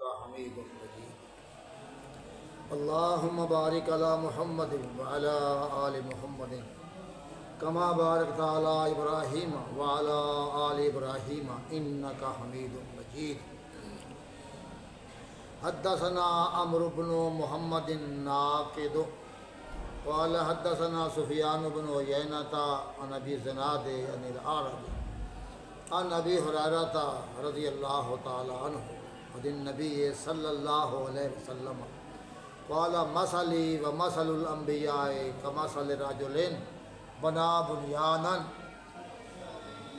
حمید مجید۔ اللہم بارک علی محمد وعلی آل محمد کما بارکت علی ابراہیم وعلی آل ابراہیم انک حمید مجید۔ حدثنا عمرو بن محمد الناقد قال حدثنا سفیان بن عیینۃ عن ابی زناد عن الاعرج عن ابی ہریرہ رضی اللہ تعالی عنہ عن النبی صلی اللہ علیہ وسلم قال مثلی ومثل الانبیاء کمثل رجل بنا بنیانا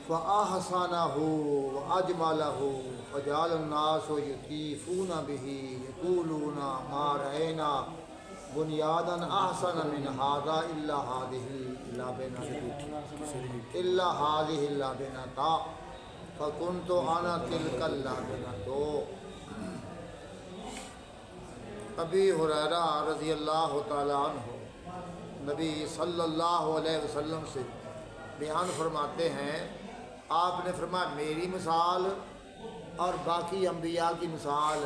فأحسنه وأجمله فجعل الناس يطيفون به يقولون ما رأينا بنيانا أحسن من هذا إلا هذه اللبنة فكنت أنا تلك اللبنة۔ ابی ہریرہ رضی اللہ تعالی عنہ نبی صلی اللہ علیہ وسلم سے بیان فرماتے ہیں، آپ نے فرمایا میری مثال اور باقی انبیاء کی مثال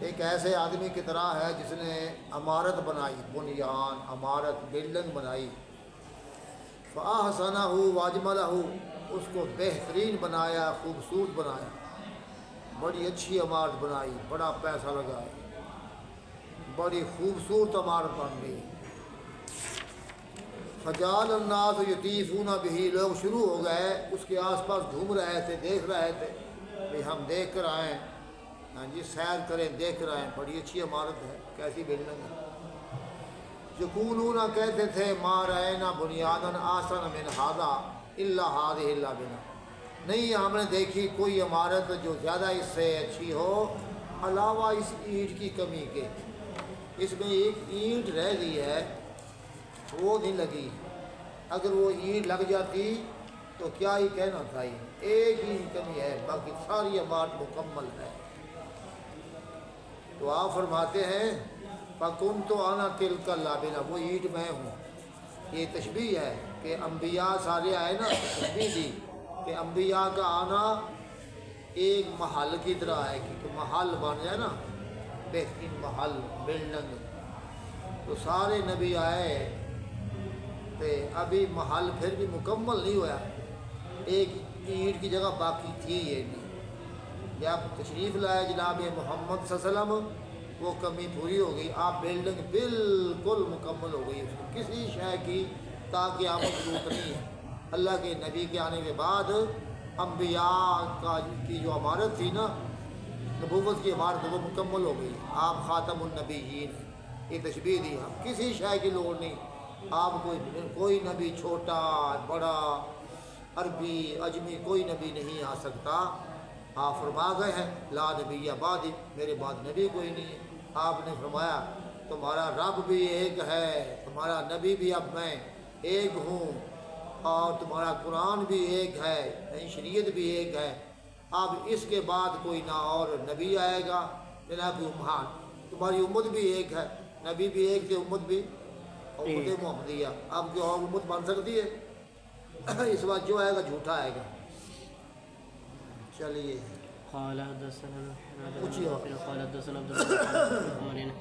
ایک ایسے آدمی کی طرح ہے جس نے عمارت بنائی، بنیان عمارت بلڈنگ بنائی، فأحسنہ واجملہ اس کو بہترین بنایا، خوبصورت بنایا، بڑی اچھی عمارت بنائی، بڑا پیسہ لگایا، بڑی خوبصورت عمارت بن گئی۔ فجعل الناس یطیفون بہ لوگ شروع ہو گئے اس کے آس پاس گھوم رہے تھے، دیکھ رہے تھے کہ ہم دیکھ کر آئیں، ہاں جی سیر کریں، دیکھ رہے ہیں بڑی اچھی عمارت ہے، کیسی بلڈنگ ہے۔ یقولون کہتے تھے ما رأینا بنیانا احسن من ھذا الا ھذہ اللبنہ، نہیں ہم نے دیکھی کوئی عمارت جو زیادہ اس سے اچھی ہو علاوہ اس اینٹ کی کمی کے، اس میں ایک اینٹ رہ گئی ہے وہ نہیں لگی، اگر وہ اینٹ لگ جاتی تو کیا ہی کہنا تھا، ایک ہی کمی ہے باقی ساری عمارت مکمل ہے۔ تو آپ فرماتے ہیں فَكُنْتُ أَنَا تِلْكَ اللبنہ، وہ اینٹ میں ہوں۔ یہ تشبیہ ہے کہ انبیاء سارے آئے نا، تشبیہ دی کہ انبیاء کا آنا ایک محل کی طرح ہے، کہ محل بن جائے نا، بہترین محل بلڈنگ، تو سارے نبی آئے تو ابھی محل پھر بھی مکمل نہیں ہوا، ایک اینٹ کی جگہ باقی تھی، یہ نہیں جب تشریف لائے جناب محمد صلی اللہ علیہ وسلم وہ کمی پوری ہو گئی، آپ بلڈنگ بالکل مکمل ہو گئی، اس کو کسی شے کی تاکہ آمد ضرورت نہیں ہے۔ اللہ کے نبی کے آنے کے بعد انبیاء کی جو عمارت تھی نا، نبوت کی عمارت وہ مکمل ہو گئی، آپ خاتم النبیین ہیں۔ یہ تشبیہ دی، ہم کسی شے کی لوڑ نہیں، آپ کوئی نبی چھوٹا بڑا عربی عجمی کوئی نبی نہیں آ سکتا، آپ فرما گئے ہیں لا نبی بعدی، میرے بعد نبی کوئی نہیں ہے۔ آپ نے فرمایا تمہارا رب بھی ایک ہے، تمہارا نبی بھی اب میں ایک ہوں، اور تمہارا قرآن بھی ایک ہے، شریعت بھی ایک ہے، اب اس کے بعد کوئی نہ اور نبی آئے گا جناب امہان، تمہاری امت بھی ایک ہے، نبی بھی ایک تھے، امت بھی امت محمدیہ، اب جو اور امت بن سکتی ہے؟ اس بات جو آئے گا جھوٹا آئے گا۔ چلیے قال حدثنا پوچھیے قال حدثنا عبد الله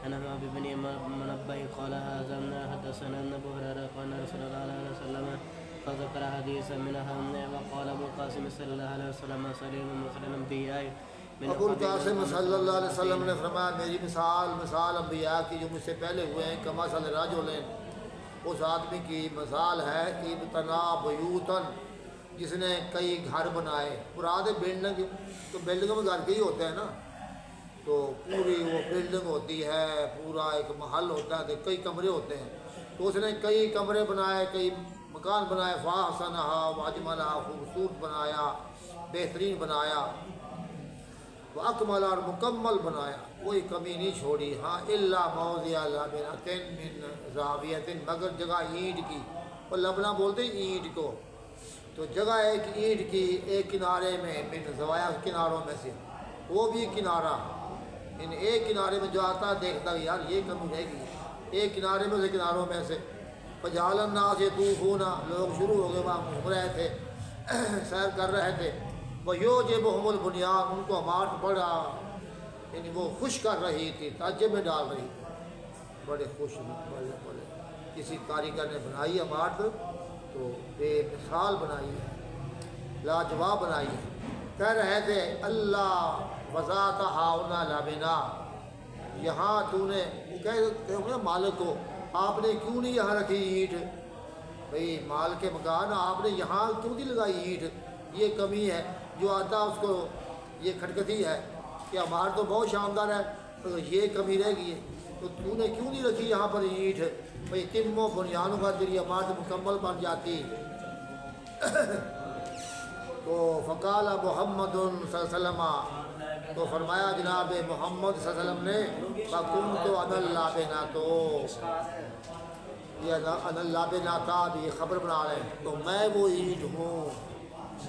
عن ابي بن منبه قال هذا حدثنا ابو هريره قال رسول الله صلى الله عليه وسلم فذكر حديثا منها وقال ابو القاسم صلى الله عليه وسلم سليم مثل الانبياء ابو القاسم صلی اللہ علیہ وسلم نے فرمایا میری مثال انبیاء کی جو مجھ سے پہلے ہوئے ہیں کمثل رجل، اس آدمی کی مثال ہے ابتنا بیوتن، جس نے کئی گھر بنائے، مراد بلڈنگ، تو بلڈنگ میں گھر کے ہی ہوتے ہیں نا، تو پوری وہ بلڈنگ ہوتی ہے، پورا ایک محل ہوتا ہے، کئی کمرے ہوتے ہیں، تو اس نے کئی کمرے بنائے، کئی مکان بنائے، فاحسنھا واجملھا خوبصورت بنایا، بہترین بنایا، واکمل اور مکمل بنایا، کوئی کمی نہیں چھوڑی، ہاں الا موضع لبنۃ من زاویۃ، مگر جگہ اینٹ کی، اور لبنہ بولتے ہیں اینٹ کو، تو جگہ ایک اینٹ کی ایک کنارے میں، من زوایا کناروں میں سے، وہ بھی کنارہ، ان ایک کنارے میں جو آتا ہے دیکھتا ہے یار یہ کمی رہ گئی، ایک کنارے میں سے کناروں میں سے، فجعل الناس یطوفون، لوگ شروع ہو گئے وہاں گھوم رہے تھے، سیر کر رہے تھے، وَيُعْجِبُهُمُ الْبُنْيَانُ، ان کو عمارت بڑا یعنی وہ خوش کر رہی تھی، تعجب میں ڈال رہی تھی، بڑے خوش بڑے کسی کاریگر نے بنائی عمارت تو بے مثال بنائی ہے، لاجواب بنائی ہے۔ کہہ رہے تھے اللہ وذات ہاؤنا لابنا، یہاں تو نے کہہ مالک کو آپ نے کیوں نہیں یہاں رکھی اینٹ؟ بھئی مال کے مکان آپ نے یہاں کیوں نہیں لگائی اینٹ؟ یہ کمی ہے، جو آتا اس کو یہ کھٹکتی ہے کہ ہمارا تو بہت شاندار ہے، تو یہ کمی رہ گئی ہے، تو تو نے کیوں نہیں رکھی یہاں پر اینٹ؟ بھئی تم و بنیانوں کا تیری عمارت مکمل بن جاتی۔ تو فقال محمد صلی اللہ علیہ وسلم، تو فرمایا جناب محمد صلی اللہ علیہ وسلم نے فَكُنْتُ أَنَا اللَّابِنَا، تو یہ أَنَا اللَّابِنَا تھا، یہ خبر بنا رہے ہیں، تو میں وہ اینٹ ہوں،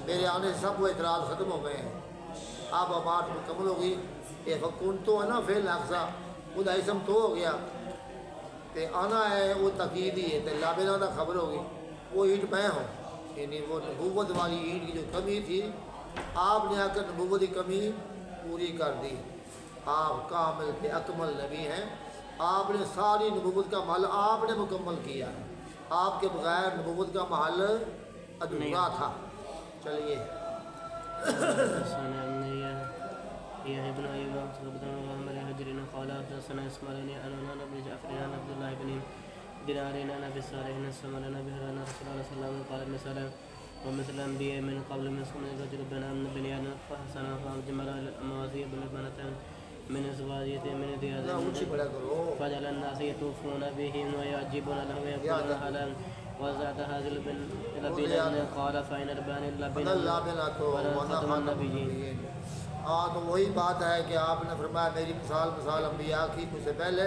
میرے آنے سے سب وہ اعتراض ختم ہو گئے ہیں، اب عمارت مکمل ہوگی۔ یہ فَكُنْتُ أَنَا فعل اقصا خود اسم تو ہو گیا، تے آنا ہے وہ تقید ہی ہے، تے لابنا دا خبر ہوگی، وہ اینٹ میں ہوں، یعنی وہ نبوت والی اینٹ کی جو کمی تھی آپ نے آ کر نبوت کی کمی پوری کر دی۔ آپ کامل تے اکمل نبی ہیں، آپ نے ساری نبوت کا محل آپ نے مکمل کیا ہے، آپ کے بغیر نبوت کا محل ادھورا تھا۔ چلیے يحيى بن أيوب وعبد محمد الهجري قال حدثنا إسماعيل عن أبي جعفر عن عبد الله بن دينار عن أبي صالح السمان عن أبي هريرة أن رسول الله صلى الله عليه وسلم قال مثلا ومثل الأنبياء من قبل منكم رجل بنيان فحسن فجمل المواسي بلبنة من زواجية من ديار فجعل الناس يطوفون به ويعجبون له ويقولون هلا وزاد هذه اللبنة قال فإن البان اللبنة ولختم النبيين۔ تو وہی بات ہے کہ آپ نے فرمایا میری مثال انبیاء کی، مجھ سے پہلے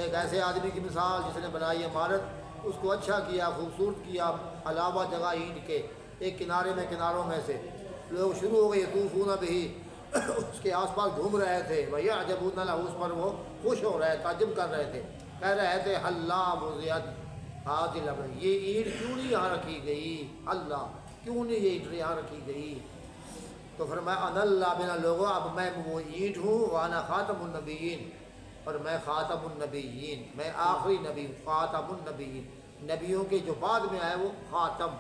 ایک ایسے آدمی کی مثال جس نے بنائی عمارت، اس کو اچھا کیا، خوبصورت کیا، علاوہ جگہ اینٹ کے ایک کناروں میں سے لوگ شروع ہو گئے یطوفون بہ، اس کے آس پاس گھوم رہے تھے، ویعجبون لہ، اس پر وہ خوش ہو رہے، تعجب کر رہے تھے، کہہ رہے تھے اللہ وضعت ہذہ اللبنہ، یہ اینٹ کیوں نہیں یہاں رکھی گئی؟ اللہ کیوں نہیں یہ اینٹ یہاں رکھی گئی؟ تو فرمایا انا اللابنا، لوگوں اب میں وہ اینٹ ہوں، وانا خاتم النبیین، اور میں خاتم النبیین، میں آخری نبی ہوں، خاتم النبیین، نبیوں کے جو بعد میں آئے وہ خاتم۔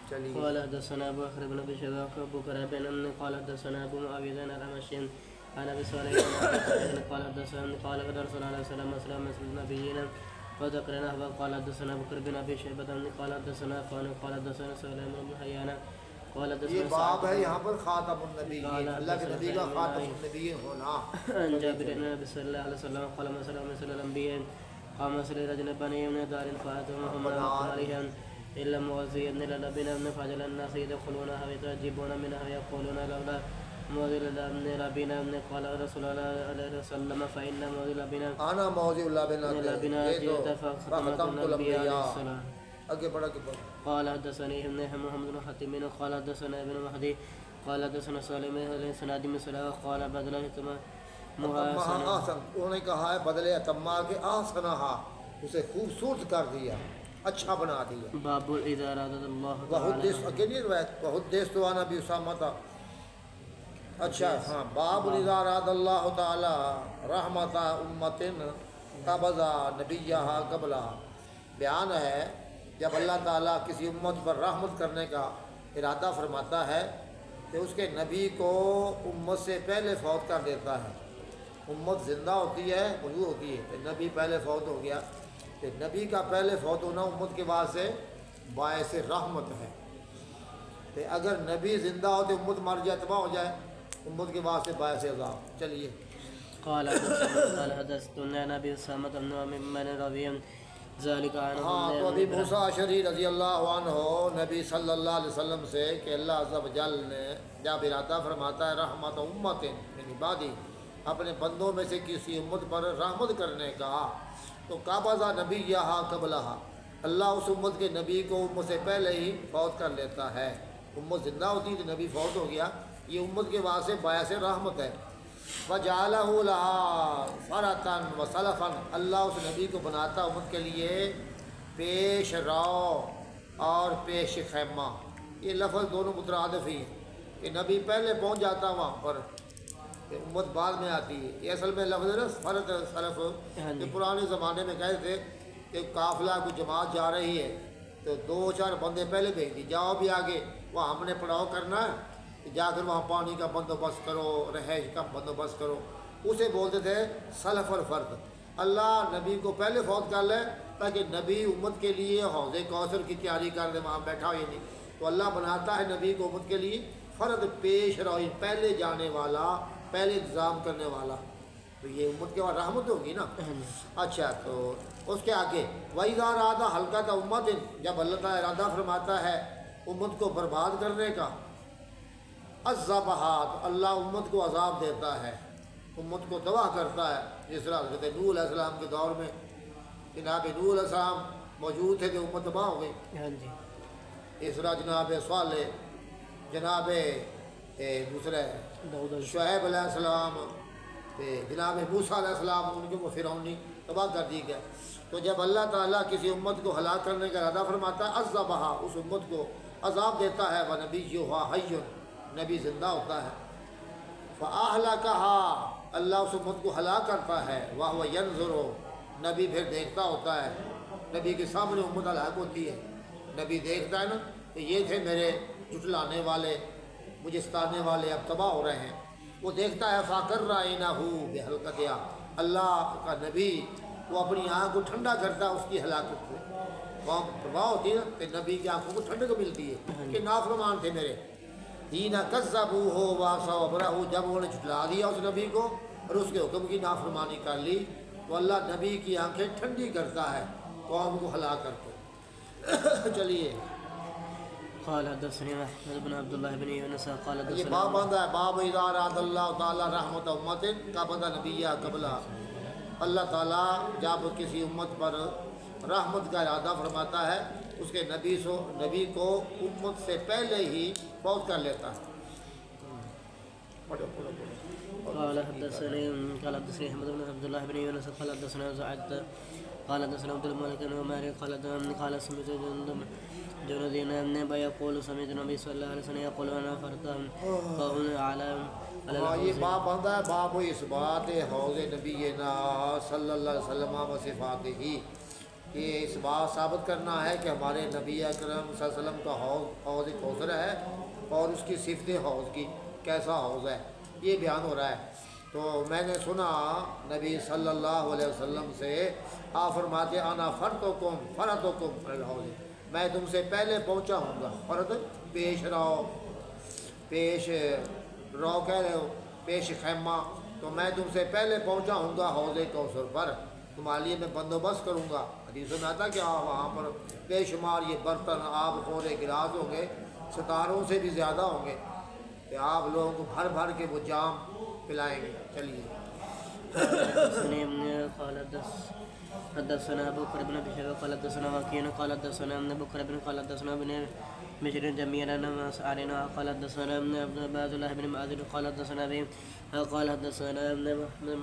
چلیے قال حدثنا ابو بکر بن ابي شيبه ابو كريب قال حدثنا ابو معاويه عن الأعمش عن ابي صالح قال حدثنا قال رسول الله صلى الله عليه وسلم اسلم النبيين وذكرنا قال حدثنا ابو بكر بن ابي شيبه قال حدثنا فان قال حدثنا سليمان بن حيان قال حدثنا یہ باب ہے یہاں پر خاتم النبیین، اللہ کے نبی کا خاتم النبیین ہونا۔ عن جابر بن ابي صلى الله عليه وسلم قال مثل الانبياء قام مثل رجل بني من دار فاتهم عليهم الا موازي ابن لبنان فجعل الناس يدخلونها ويتعجبون منها ويقولون لولا موازي لبنان قال رسول الله عليه وسلم فإن موازي لبنان انا موازی اللبنات فختمت الانبیاء۔ آگے بڑھا کے پڑھ۔ قال حدثني محمد بن حاتم قال حدثنا ابن مهدي قال حدثنا سالم بن سناد بن سلمة قال بدل محاسن، انہوں نے کہا ہے بدلے اتما کے آسنہا، اسے خوبصورت کر دیا، اچھا بنا دیا۔ باب اذا اراد الله وحدث، اگلی روایت وحدث عن ابی اسامہ تھا، اچھا ہاں، باب اذا اراد اللہ تعالی رحمت امت قبض نبیہا قبلہا، بیان ہے جب اللہ تعالیٰ کسی امت پر رحمت کرنے کا ارادہ فرماتا ہے کہ اس کے نبی کو امت سے پہلے فوت کر دیتا ہے۔ امت زندہ ہوتی ہے، موجود ہوتی ہے، کہ نبی پہلے فوت ہو گیا، کہ نبی کا پہلے فوت ہونا امت کے واسطے باعث رحمت ہے، کہ اگر نبی زندہ ہو تو امت مر جائے، تباہ ہو جائے، امت کے واسطے باعث عذاب۔ چلیے قال حدثنا نبی اسامہ بن ربیع ذلك عنه۔ ہاں، تو ابھی موسیٰ اشعری رضی اللہ عنہ نبی صلی اللہ علیہ وسلم سے کہ اللہ عز و جل نے جب ارادہ فرماتا ہے رحمت امت یعنی بعدی اپنے بندوں میں سے کسی امت پر رحمت کرنے کا، تو قبضہ نبی یہاں قبلہا، اللہ اس امت کے نبی کو امت سے پہلے ہی فوت کر لیتا ہے۔ امت زندہ ہوتی تو نبی فوت ہو گیا، یہ امت کے واسطے باعث رحمت ہے۔ وَجَعَلَهُ لَهَا فَرَةً وَسَلَفًا، اللہ اس نبی کو بناتا امت کے لیے پیش رو اور پیش خیمہ، یہ لفظ دونوں مترادف ہی ہیں کہ نبی پہلے پہنچ جاتا وہاں پر، کہ امت بعد میں آتی ہے. یہ اصل میں لفظ ہے نا فرد سلف. کہ پرانے زمانے میں کہتے تھے کہ قافلہ کوئی جماعت جا رہی ہے تو 2-4 بندے پہلے بھیج دی، جاؤ بھی آگے، وہاں ہم نے پڑاؤ کرنا ہے، جا کر وہاں پانی کا بندوبست کرو، رہائش کا بندوبست کرو. اسے بولتے تھے سلف اور فرد. اللہ نبی کو پہلے فوت کر لے تاکہ نبی امت کے لیے حوض کوثر کی تیاری کر دے، وہاں بیٹھا ہی نہیں. تو اللہ بناتا ہے نبی کو امت کے لیے فرد، پیش روی، پہلے جانے والا، پہلے انتظام کرنے والا. تو یہ امت کے بعد رحمت ہوگی نا. اچھا، تو اس کے آگے وَإِذَا أَرَادَ هَلْكَةَ أُمَّةٍ، جب اللہ تعالیٰ ارادہ فرماتا ہے امت کو برباد کرنے کا، عَذَّبَهَا، اللہ امت کو عذاب دیتا ہے، امت کو تباہ کرتا ہے. جس طرح حضرت نوح علیہ السلام کے دور میں جناب نوح علیہ السلام موجود تھے کہ امت تباہ ہو گئی. اس طرح جناب صالح، جناب دوسرے شعیب علیہ السلام، جناب موسیٰ علیہ السلام، ان کے وہ فرعونی تباہ کر دی گئے. تو جب اللہ تعالیٰ کسی امت کو ہلاک کرنے کا ارادہ فرماتا ہے، عذبہا، اس امت کو عذاب دیتا ہے. وَنَبِيُّهَا حَيٌّ، نبی زندہ ہوتا ہے. فَأَهْلَكَهَا، اللہ اس امت کو ہلاک کرتا ہے. وَهُوَ يَنْظُرُ، نبی پھر دیکھتا ہوتا ہے. نبی کے سامنے امت ہلاک ہوتی ہے، نبی دیکھتا ہے نا کہ یہ تھے میرے جھٹلانے والے، مجھے ستانے والے، اب تباہ ہو رہے ہیں. وہ دیکھتا ہے فَقَرَّعِنَهُ بِحَلْقَتِهَا، اللہ کا نبی وہ اپنی آنکھ کو ٹھنڈا کرتا ہے اس کی ہلاکت کو. وہاں پرواہ ہوتی ہے نا کہ نبی کی آنکھوں کو ٹھنڈک ملتی ہے کہ نافرمان تھے میرے. حِینَ كَذَّبُوهُ وَعَصَوْا أَمْرَهُ، جب انہوں نے جھٹلا دیا اس نبی کو اور اس کے حکم کی نافرمانی کر لی، تو اللہ نبی کی آنکھیں ٹھنڈی کرتا ہے قوم کو ہلاک کر کے. چلیے قال حدثني احمد بن عبد الله بن يونس قال یہ حدثنا باب باندھا ہے، باب اذا اراد اللہ تعالیٰ رحمت امت کا بندہ نبیہ قبلہ. اللہ تعالیٰ جب کسی امت پر رحمت کا ارادہ فرماتا ہے اس کے نبی کو امت سے پہلے ہی فوت کر لیتا ہے. قال حدثني احمد بن عبد الله بن يونس قال حدثنا زعد قال حدثنا عبد الملك بن عمر قال سمعت جندين بن يقول سمعت النبي صلى الله عليه وسلم يقول انا فرتهم فهم على یہ باب باندھا ہے، باب اس بات حوض نبینا صلی اللہ علیہ وسلم و صفات ہی. یہ اس بات ثابت کرنا ہے کہ ہمارے نبی اکرم صلی اللہ علیہ وسلم کا حوض کوثر ہے اور اس کی صفت حوض کی کیسا حوض ہے یہ بیان ہو رہا ہے. تو میں نے سنا نبی صلی اللہ علیہ وسلم سے، آپ فرماتے انا فرتکم الحوض، میں تم سے پہلے پہنچا ہوں گا. فرد پیش رو کہہ رہے ہو، پیش خیمہ، تو میں تم سے پہلے پہنچا ہوں گا حوض کوثر پر، تمہارے لیے میں بندوبست کروں گا. حدیث میں آتا کہ وہاں پر بے شمار یہ برتن آب خورے گلاس ہوں گے، ستاروں سے بھی زیادہ ہوں گے کہ آپ لوگوں کو بھر بھر کے وہ جام پلائیں گے. چلیے حدثنا ابو بكر بن ابي شيبه قال حدثنا وكيع قال حدثنا ابو بكر بن قال حدثنا ابن بشر جميعا انما سالنا قال حدثنا ابن عبد الله بن معاذ قال حدثنا ابي قال حدثنا ابن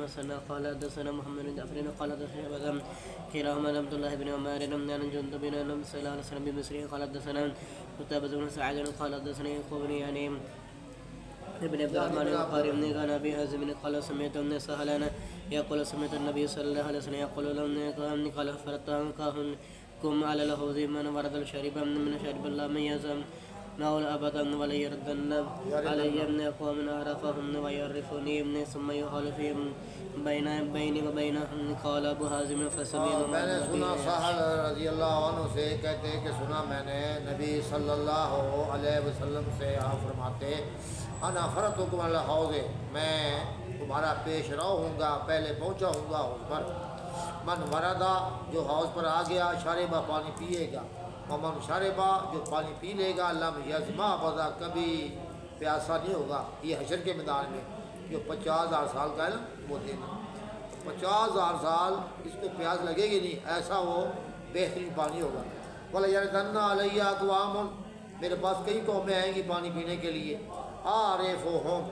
مسنى قال حدثنا محمد بن جعفر قال حدثنا ابن كلاهما عبد الله بن عمر عن جندب بن النبي صلى الله عليه وسلم بمصر قال حدثنا قتيبة بن سعيد قال حدثنا يعقوب يعني ابن عبد الرحمن القاري قال ابي حازم قال سمعت ابن سهلان يقول سمعت النبي صلى الله عليه وسلم يقول لهم قال فرتكم على الحوض من ورد الشريب من شرب الله من يزم ناول ابدا ولا يردن علي ابن اقوام عرفهم ويعرفني ثم يحال في بيني وبينهم قال ابو حازم فسمعت. میں نے سنا سہل رضی اللہ عنہ سے کہتے ہیں کہ سنا میں نے نبی صلی اللہ علیہ وسلم سے، آپ فرماتے انا فرتکم علی الحوض، میں تمہارا پیش رو ہوں گا، پہلے پہنچا ہوں گا حوض پر. من وردہ، جو حوض پر آ گیا، شاربہ پانی پیے گا، ومن شاربہ، جو پانی پی لے گا، لم یظمأ ابدا، کبھی پیاسا نہیں ہوگا. یہ حشر کے میدان میں جو 50,000 سال کا ہے نا وہ دن، 50,000 سال اس کو پیاس لگے گی نہیں، ایسا وہ بہترین پانی ہوگا. وَلَيَرْدَنَّ عَلَيَّ أَقْوَامٌ، میرے پاس کئی قومیں آئیں گی پانی پینے کے لیے. عارفہم،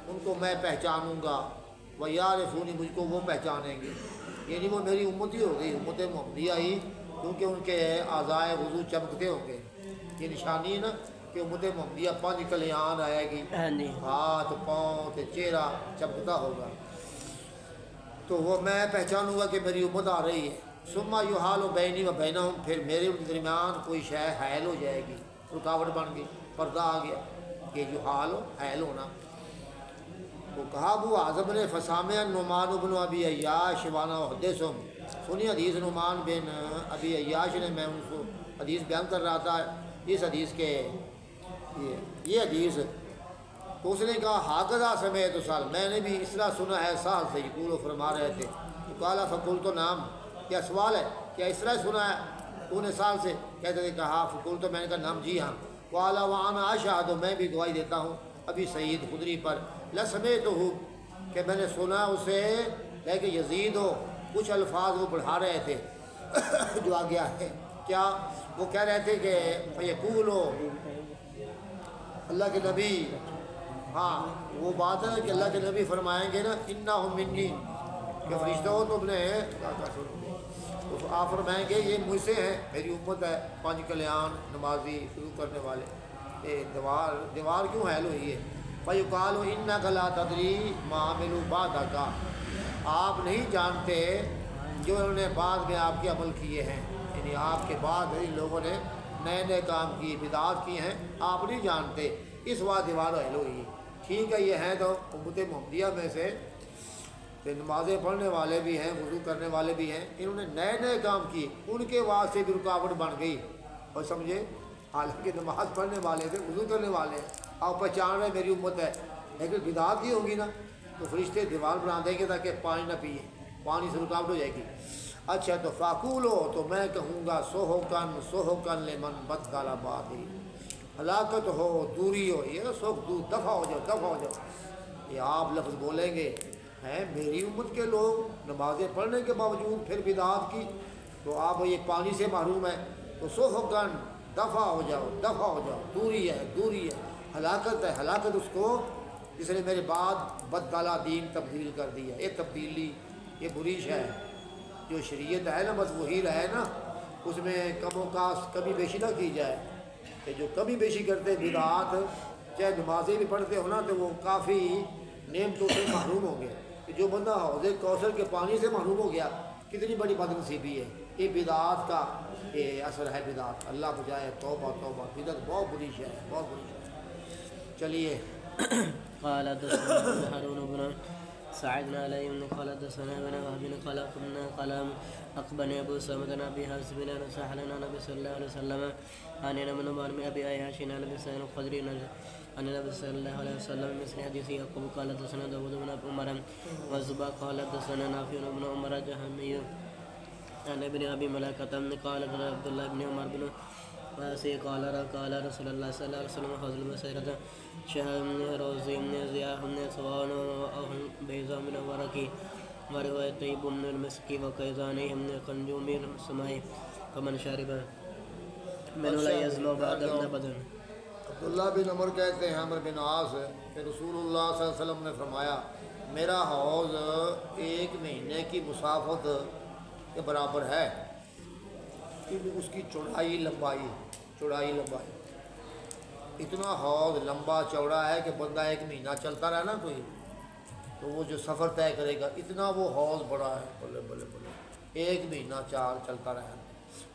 ان کو میں پہچانوں گا، ویعرفونی، مجھ کو وہ پہچانیں گے. یعنی وہ میری امت ہی ہو گئی، امت محمدیہ ہی، کیونکہ ان کے اعضائے وضو چمکتے ہوں گے. یہ نشانی ہے نا کہ امت محمدیہ پانچ کلیان آئے گی، ہاں جی ہاتھ پاؤں تے چہرہ چمکتا ہوگا، تو وہ میں پہچانوں گا کہ میری امت آ رہی ہے۔ ثم یحال بینی و بینہم، پھر میرے ان کے درمیان کوئی شے حائل ہو جائے گی، رکاوٹ بن گئی، پردہ آ گیا، کہ یحال حائل ہونا۔ وہ کہا ابو اعظم نے فسامع نعمان بن ابی عیاش وانا احدثہم، سنی حدیث نعمان بن ابی عیاش نے، میں ان کو حدیث بیان کر رہا تھا اس حدیث کے یہ حدیث، تو اس نے کہا حاکذا سمعت سال، میں نے بھی اس طرح سنا ہے سال سے، یقول فرما رہے تھے، تو قال فقلت نعم، کیا سوال ہے، کیا اس طرح سنا ہے تو نے سال سے؟ کہتے تھے کہا فقلت، میں نے کہا نعم جی ہاں، قال وانا اشهد، میں بھی گواہی دیتا ہوں ابھی سعید خدری پر، لسمعته، کہ میں نے سنا اسے، لیکن یزید ہو، کچھ الفاظ وہ بڑھا رہے تھے جو آ گیا ہے، کیا وہ کہہ رہے تھے کہ فیقولو، اللہ کے نبی، ہاں وہ بات ہے کہ اللہ کے نبی فرمائیں گے نا انہم منی، کہ فرشتوں تم نے آپ فرمائیں گے یہ مجھ سے ہیں، میری امت ہے، پانچ کلیان نمازی شروع کرنے والے، یہ دیوار کیوں حائل ہوئی ہے؟ فیقال انک لا تدری ما عملوا بعدک، آپ نہیں جانتے جو انہوں نے بعد میں آپ کے عمل کیے ہیں، یعنی آپ کے بعد ان لوگوں نے نئے نئے کام کیے، بدعات کی ہیں، آپ نہیں جانتے، اس بات دیوار حائل ہوئی ہے۔ ٹھیک ہے، یہ ہیں تو امت محمدیہ میں سے نمازیں پڑھنے والے بھی ہیں، وضو کرنے والے بھی ہیں، انہوں نے نئے نئے کام کیے، ان کے واسطے بھی رکاوٹ بن گئی، اور سمجھے حالانکہ نماز پڑھنے والے تھے، وضو کرنے والے ہیں، آپ پہچان رہے میری امت ہے، لیکن بدعات کی ہوگی نا، تو فرشتے دیوار بنا دیں گے تاکہ پانی نہ پیے، پانی سے رکاوٹ ہو جائے گی۔ اچھا تو فاقولو، تو میں کہوں گا سوہکن لمن بدخل بعدی، ہلاکت ہو، دوری ہو، یہ نا سوکھ دور، دفع ہو جاؤ، دفع ہو جاؤ، یہ آپ لفظ بولیں گے ہیں میری امت کے لوگ نمازیں پڑھنے کے باوجود پھر بدعات کی، تو آپ یہ پانی سے محروم ہے، تو سوہکن، دفع ہو جاؤ، دفع ہو جاؤ، دوری ہے، دوری ہے، ہلاکت ہے، ہلاکت اس کو جس نے میرے بعد بدکالا دین تبدیل کر دیا، یہ تبدیلی یہ بری شے ہے، جو شریعت ہے نا بس وہی رہے نا، اس میں کم و کاس کمی بیشی نہ کی جائے، کہ جو کمی بیشی کرتے بدعات، چاہے نمازیں بھی پڑھتے ہو نا تو وہ کافی نعمتوں سے محروم ہوں گے، کہ جو بندہ حوض کوثر کے پانی سے محروم ہو گیا کتنی بڑی بد نصیبی ہے، یہ بدعات کا یہ اثر ہے، بدعات، اللہ بجائے، توبہ توبہ، بدعت بہت بری شے ہے، بہت بری شے ہے۔ چلیے قال حدثنا هارون بن سعد علي بن قال حدثنا ابن وهب بن قال أخبرني أبو سلمة بن أبي حازم بن سهل عن النبي صلى الله عليه وسلم عن ابن أبي عياش عن أبي سعيد الخدري عن النبي صلى الله عليه وسلم مثل حديث يعقوب قال حدثنا داود بن عمر والزباق قال حدثنا نافع بن عمر جهمي عن ابن أبي ملائكة قال عبد الله بن عمر بن واسع قال رسول الله صلى الله عليه وسلم فضل المسيرة شهر روزي زياح سواء أو بيضاء من ورقي ورواية طيب من المسك وكيزانه من قنجوم السماء فمن شرب منه لا يزنو بعد أبدا۔ عبداللہ بن عمر کہتے ہیں عمر بن عاص کہ رسول اللہ صلی اللہ علیہ وسلم نے فرمایا میرا حوض ایک مہینے کی مسافت کے برابر ہے، اس کی چوڑائی لمبائی اتنا حوض لمبا چوڑا ہے کہ بندہ ایک مہینہ چلتا رہے نا کوئی تو وہ جو سفر طے کرے گا، اتنا وہ حوض بڑا ہے، بلے بلے بلے، ایک مہینہ چلتا رہے،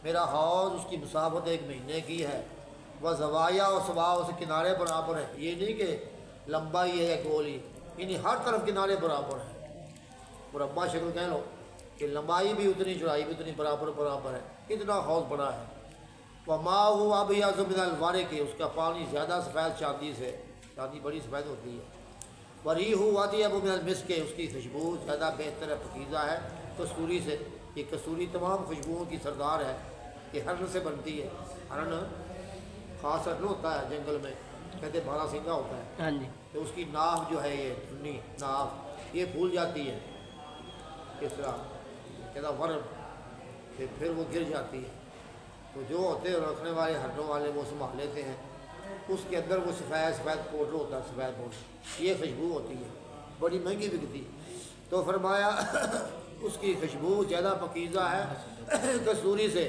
میرا حوض اس کی مسافت ایک مہینے کی ہے، وہ زوایا اور سوا اس کنارے برابر ہے، یہ نہیں کہ لمبائی ہے یا گولی، یعنی ہر طرف کنارے برابر ہے، مربع شکل کہہ لو کہ لمبائی بھی اتنی چوڑائی بھی اتنی برابر ہے، اتنا حوض بڑا ہے۔ وَمَاءُهُ أَبْيَضُ مِنَ الْوَرِقِ، اس کا پانی زیادہ سفید چاندی سے، چاندی بڑی سفید ہوتی ہے۔ وَرِيحُهُ أَطْيَبُ مِنَ الْمِسْكِ، اس کی خوشبو زیادہ بہتر ہے، پکیزہ ہے کستوری سے، یہ کستوری تمام خوشبوؤں کی سردار ہے، یہ ہرن سے بنتی ہے، ہرن خاص ہرن ہوتا ہے جنگل میں، کہتے 12 سینگا ہوتا ہے، ہاں جی، تو اس کی ناف جو ہے یہ دھنی ناف یہ پھول جاتی ہے اس طرح، کہتا ورم، پھر وہ گر جاتی ہے، تو جو ہوتے ہیں رکھنے والے ہرنوں والے وہ سنبھال لیتے ہیں، اس کے اندر وہ سفید پاؤڈر ہوتا ہے، سفید پاؤڈر، یہ خوشبو ہوتی ہے، بڑی مہنگی بکتی، تو فرمایا اس کی خوشبو زیادہ پکیزہ ہے کستوری سے،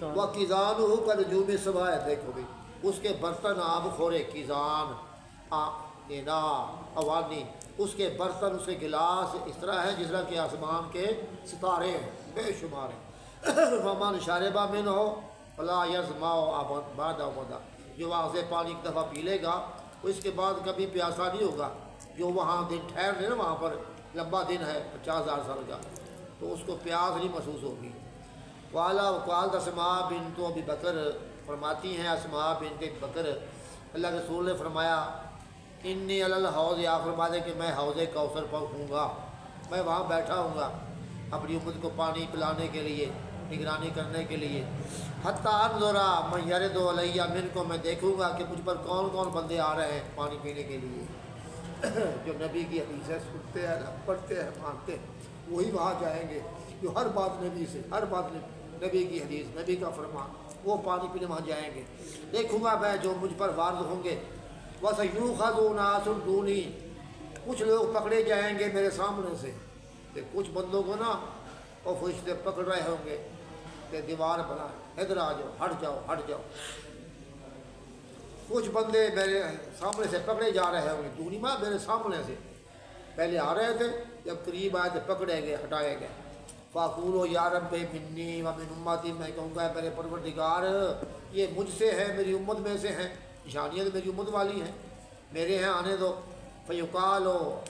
وَقِزَانُهُ كَنُجُومِ السَّمَاءِ، دیکھو بھی اس کے برتن آب خورے کیزان اینا اوانی، اس کے برتن اس کے گلاس اس طرح ہے جس طرح کہ آسمان کے ستارے ہیں بے شمار ہیں۔ فمن شرب منہ فلا یظمأ بعد ابدا، جو وہاں سے پانی ایک دفعہ پی لے گا تو اس کے بعد کبھی پیاسا نہیں ہوگا۔ جو وہاں دن ٹھہر لے نا، وہاں پر لمبا دن ہے 50,000 سال کا، تو اس کو پیاس نہیں محسوس ہوگی۔ وقال اسماء بنت ابی بکر، فرماتی ہیں اسماء بنت ابی بکر، اللہ کے رسول نے فرمایا انی علی الحوض، یا فرما دے کہ میں حوض کوثر پر ہوں گا، میں وہاں بیٹھا ہوں گا اپنی امت کو پانی پلانے کے لیے، نگرانی کرنے کے لیے۔ حتی انظر من یرد علی منکم، میں دیکھوں گا کہ مجھ پر کون کون بندے آ رہے ہیں پانی پینے کے لیے۔ جو نبی کی حدیثیں سنتے ہیں، پڑھتے ہیں، مانتے ہیں، وہی وہاں جائیں گے۔ جو ہر بات نبی سے، ہر بات نبی کی حدیث، نبی کا فرمان، وہ پانی پینے وہاں جائیں گے۔ دیکھوں گا میں جو مجھ پر وارد ہوں گے۔ وَسَيُؤْخَذُ نَاسٌ دُونِي، کچھ لوگ پکڑے جائیں گے میرے سامنے سے، کہ کچھ بندوں کو نا وہ فرشتے پکڑ رہے ہوں گے کہ دیوار بنا، ادھر آ جاؤ، ہٹ جاؤ، ہٹ جاؤ۔ کچھ بندے میرے سامنے سے پکڑے جا رہے ہوں گے، دونی ماں میرے سامنے سے پہلے آ رہے تھے، جب قریب آئے تو پکڑے گئے، ہٹائے گئے۔ فَأَقُولُ يَا رَبِّ مِنِّي وَمِنْ أُمَّتِي، میں کہوں گا میرے پروردگار یہ مجھ سے ہے، میری امت میں سے ہیں، نشانیاں تو میری امت والی ہیں، میرے ہیں آنے دو۔ فَيُقَالُ،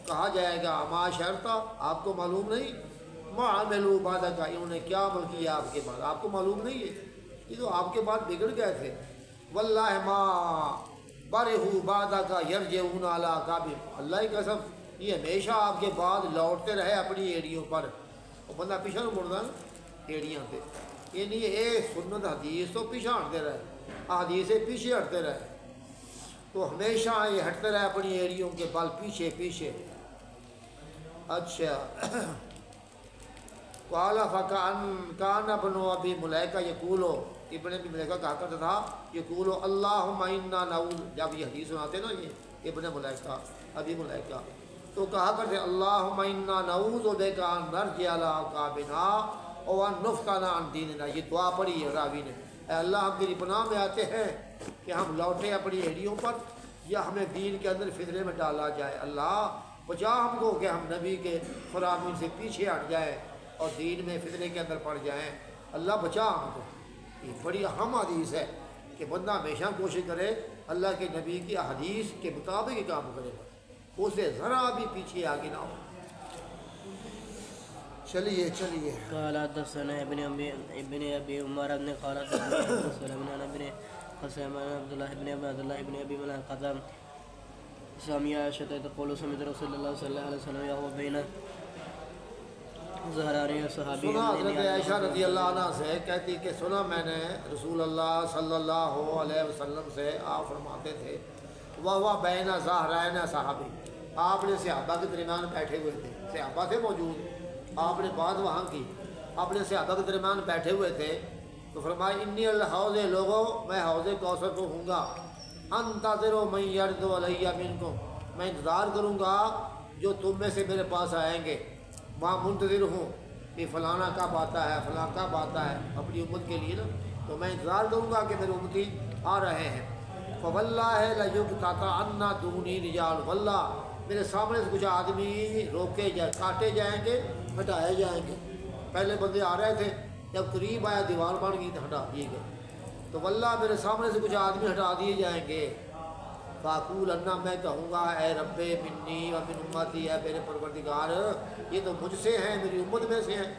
کہا جائے گا مَا شَرْطَ، آپ کو معلوم نہیں، مَا عَمِلُوا بَعْدَكَ، انہوں نے کیا عمل کیا آپ کے بعد، آپ کو معلوم نہیں ہے، یہ تو آپ کے بعد بگڑ گئے تھے۔ وَاللَّهِ مَا بَرِحُوا بَعْدَكَ يَرْجِعُونَ عَلَىٰ عَقَابِهِمْ، اللہ کی قسم یہ ہمیشہ آپ کے بعد لوٹتے رہے اپنی ایڑیوں پر۔ وہ بندہ پیچھے نہ مڑتا نا ایڑیاں سے، یہ نہیں اے سنت حدیث تو پیچھے ہٹتے رہے، حدیث سے پیچھے ہٹتے رہے، تو ہمیشہ یہ ہٹتے رہے اپنی ایڑیوں کے بال پیچھے پیچھے۔ اچھا قال فکان ابن ابی ملیکہ یقول، ابن ابی ملیکہ کہا کرتا تھا یقول اللہم انا نعوذ، جب یہ حدیث سناتے نا یہ ابن ملیکہ ابی ملیکہ، تو کہا کرتے اللہم انا نعوذ بک ان نرجع علی عقابنا وان نفتن عن دیننا، یہ دعا پڑھی ہے راوی نے، اے اللہ ہم تیری پناہ میں آتے ہیں کہ ہم لوٹیں اپنی ایڑیوں پر یا ہمیں دین کے اندر فتنے میں ڈالا جائے، اللہ بچا ہم کو کہ ہم نبی کے فرامین سے پیچھے ہٹ جائیں اور دین میں فتنے کے اندر پڑ جائیں، اللہ بچا ہم کو۔ یہ بڑی اہم حدیث ہے کہ بندہ ہمیشہ کوشش کرے اللہ کے نبی کی حدیث کے مطابق ہی کام کرے، اسے ذرا بھی پیچھے آگے نہ ہو۔ چلیے قال حدثنا ابن ابي عمر بن قال حدثنا سليمان بن ابن قاسم عبد الله بن ابي ملائكه سمع عائشة تقول سمعت رسول الله صلى الله عليه وسلم يهو بين ظهراني صحابي، سنا حضرت عائشہ رضی اللہ عنہ سے کہتی کہ سنا میں نے رسول اللہ صلی اللہ علیہ وسلم سے، آپ فرماتے تھے وہ بین ظہرین صحابی، آپ نے صحابہ کے درمیان بیٹھے ہوئے تھے، صحابہ تھے موجود، آپ نے بات وہاں کی، آپ نے صحابہ کے درمیان بیٹھے ہوئے تھے، تو فرمایا انی الحوض، لوگوں میں حوض کوثر کو ہوں گا، انتظروا من یرد علی منکم، میں انتظار کروں گا جو تم میں سے میرے پاس آئیں گے، وہاں منتظر ہوں کہ فلانا کب آتا ہے، فلاں کب آتا ہے اپنی امت کے لیے نا، تو میں انتظار کروں گا کہ میرے امتی آ رہے ہیں۔ فواللہ لیقطعن دونی رجال، واللہ میرے سامنے سے کچھ آدمی روکے جائیں، کاٹے جائیں گے، ہٹائے جائیں گے، پہلے بندے آ رہے تھے، جب قریب آیا دیوار بن گئی تو ہٹا دیے گئے، تو واللہ میرے سامنے سے کچھ آدمی ہٹا دیے جائیں گے۔ فاقول انا، میں کہوں گا اے رب منی و من امتی، اے میرے پروردگار یہ تو مجھ سے ہیں، میری امت میں سے ہیں،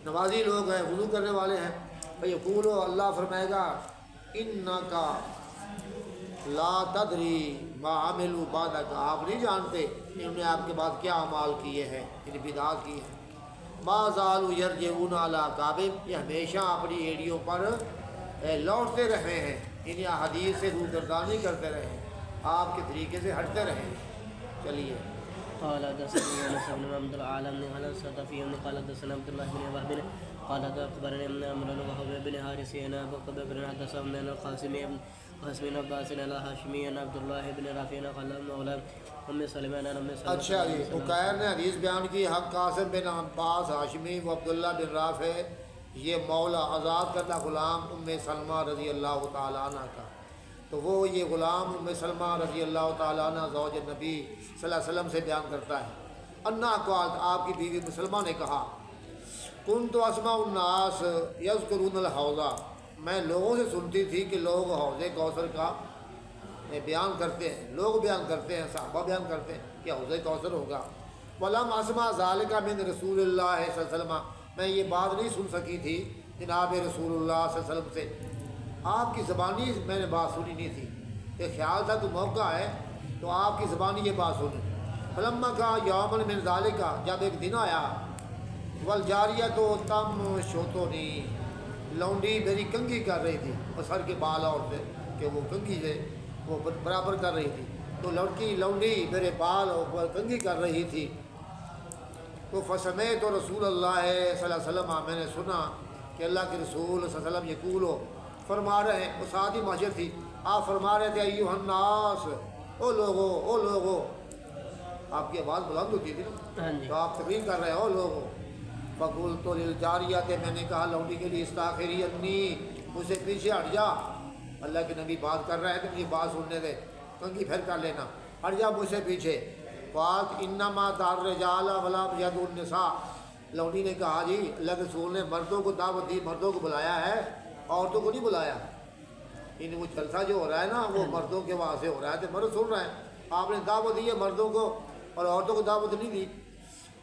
نمازی لوگ ہیں، وضو کرنے والے ہیں۔ فیقول، اللہ فرمائے گا انکا لا تدری ما عملوا بعدک، آپ نہیں جانتے انہوں نے آپ کے بعد کیا اعمال کیے ہیں، یعنی بدعات کی ہیں۔ ما زالوا یرجعون علی عقابہم، یہ ہمیشہ اپنی ایڑیوں پر لوٹتے رہے ہیں، یعنی حدیث سے روگردانی کرتے رہے ہیں، آپ کے طریقے سے ہٹتے رہے ہیں۔ چلیے قال حدثنا يونس بن عبد العالم قال الثقفي قال حدثنا عبد الله بن وهب قال اخبرني ابن عمرو وهب بن حارث عن ابي بكر حدثنا القاسم بن عباس الهاشمي عن عبد الله بن رافع قال مولى ام سلمہ ام سلمہ۔ اچھا جی، بکیر نے حدیث بیان کی، حق قاسم بن عباس ہاشمی و عبداللہ بن رافع، یہ مولا آزاد کردہ غلام ام سلمہ رضی اللہ تعالیٰ عنہ کا، تو وہ یہ غلام ام سلمہ رضی اللہ تعالیٰ عنہ زوج نبی صلی اللہ علیہ وسلم سے بیان کرتا ہے، انا قالت، آپ کی بیوی مسلمہ نے کہا، کنت اسمع الناس یذکرون الحوض، میں لوگوں سے سنتی تھی کہ لوگ حوض کوثر کا بیان کرتے ہیں، لوگ بیان کرتے ہیں، صحابہ بیان کرتے ہیں کہ حوض کوثر ہوگا، ولم اسمع ذالک من رسول اللہ صلی اللہ علیہ وسلم، میں یہ بات نہیں سن سکی تھی جناب رسول اللہ صلی اللہ علیہ وسلم سے، آپ کی زبانی میں نے بات سنی نہیں تھی، کہ خیال تھا کہ موقع ہے تو آپ کی زبانی یہ بات سنی۔ فلما کا یومن من ذالک، جب ایک دن آیا، والجاریہ تو تم شوتونی، لونڈی میری کنگھی کر رہی تھی، اور سر کے بال اور سے کہ وہ کنگھی سے وہ برابر کر رہی تھی، تو لڑکی لونڈی میرے بال اور کنگھی کر رہی تھی، تو فسمیت تو رسول اللہ صلی اللہ علیہ وسلم، میں نے سنا کہ اللہ کے رسول صلی اللہ علیہ وسلم یقولو، فرما رہے ہیں، وہ ساتھ ہی معاشر تھی، آپ فرما رہے تھے ایھا الناس، او لوگو، آپ کی آواز بلند ہوتی تھی نا، تو آپ تقریر کر رہے ہیں، او لوگو، فقلت للجاریہ، میں نے کہا لونڈی کے لیے، استاخری انی، مجھ سے پیچھے ہٹ جا، اللہ کے نبی بات کر رہا ہے تو مجھے بات سننے دے، کنگھی پھر کر لینا، ہٹ جا مجھ سے پیچھے۔ قالت انما دار الرجال ولا ید النساء، لونڈی نے کہا جی اللہ کے رسول نے مردوں کو دعوت دی، مردوں کو بلایا ہے، عورتوں کو نہیں بلایا، ان وہ جلسہ جو ہو رہا ہے نا وہ مردوں کے وہاں سے ہو رہا ہے، تو مرد سن رہے ہیں، آپ نے دعوت دی ہے مردوں کو اور عورتوں کو دعوت نہیں دی۔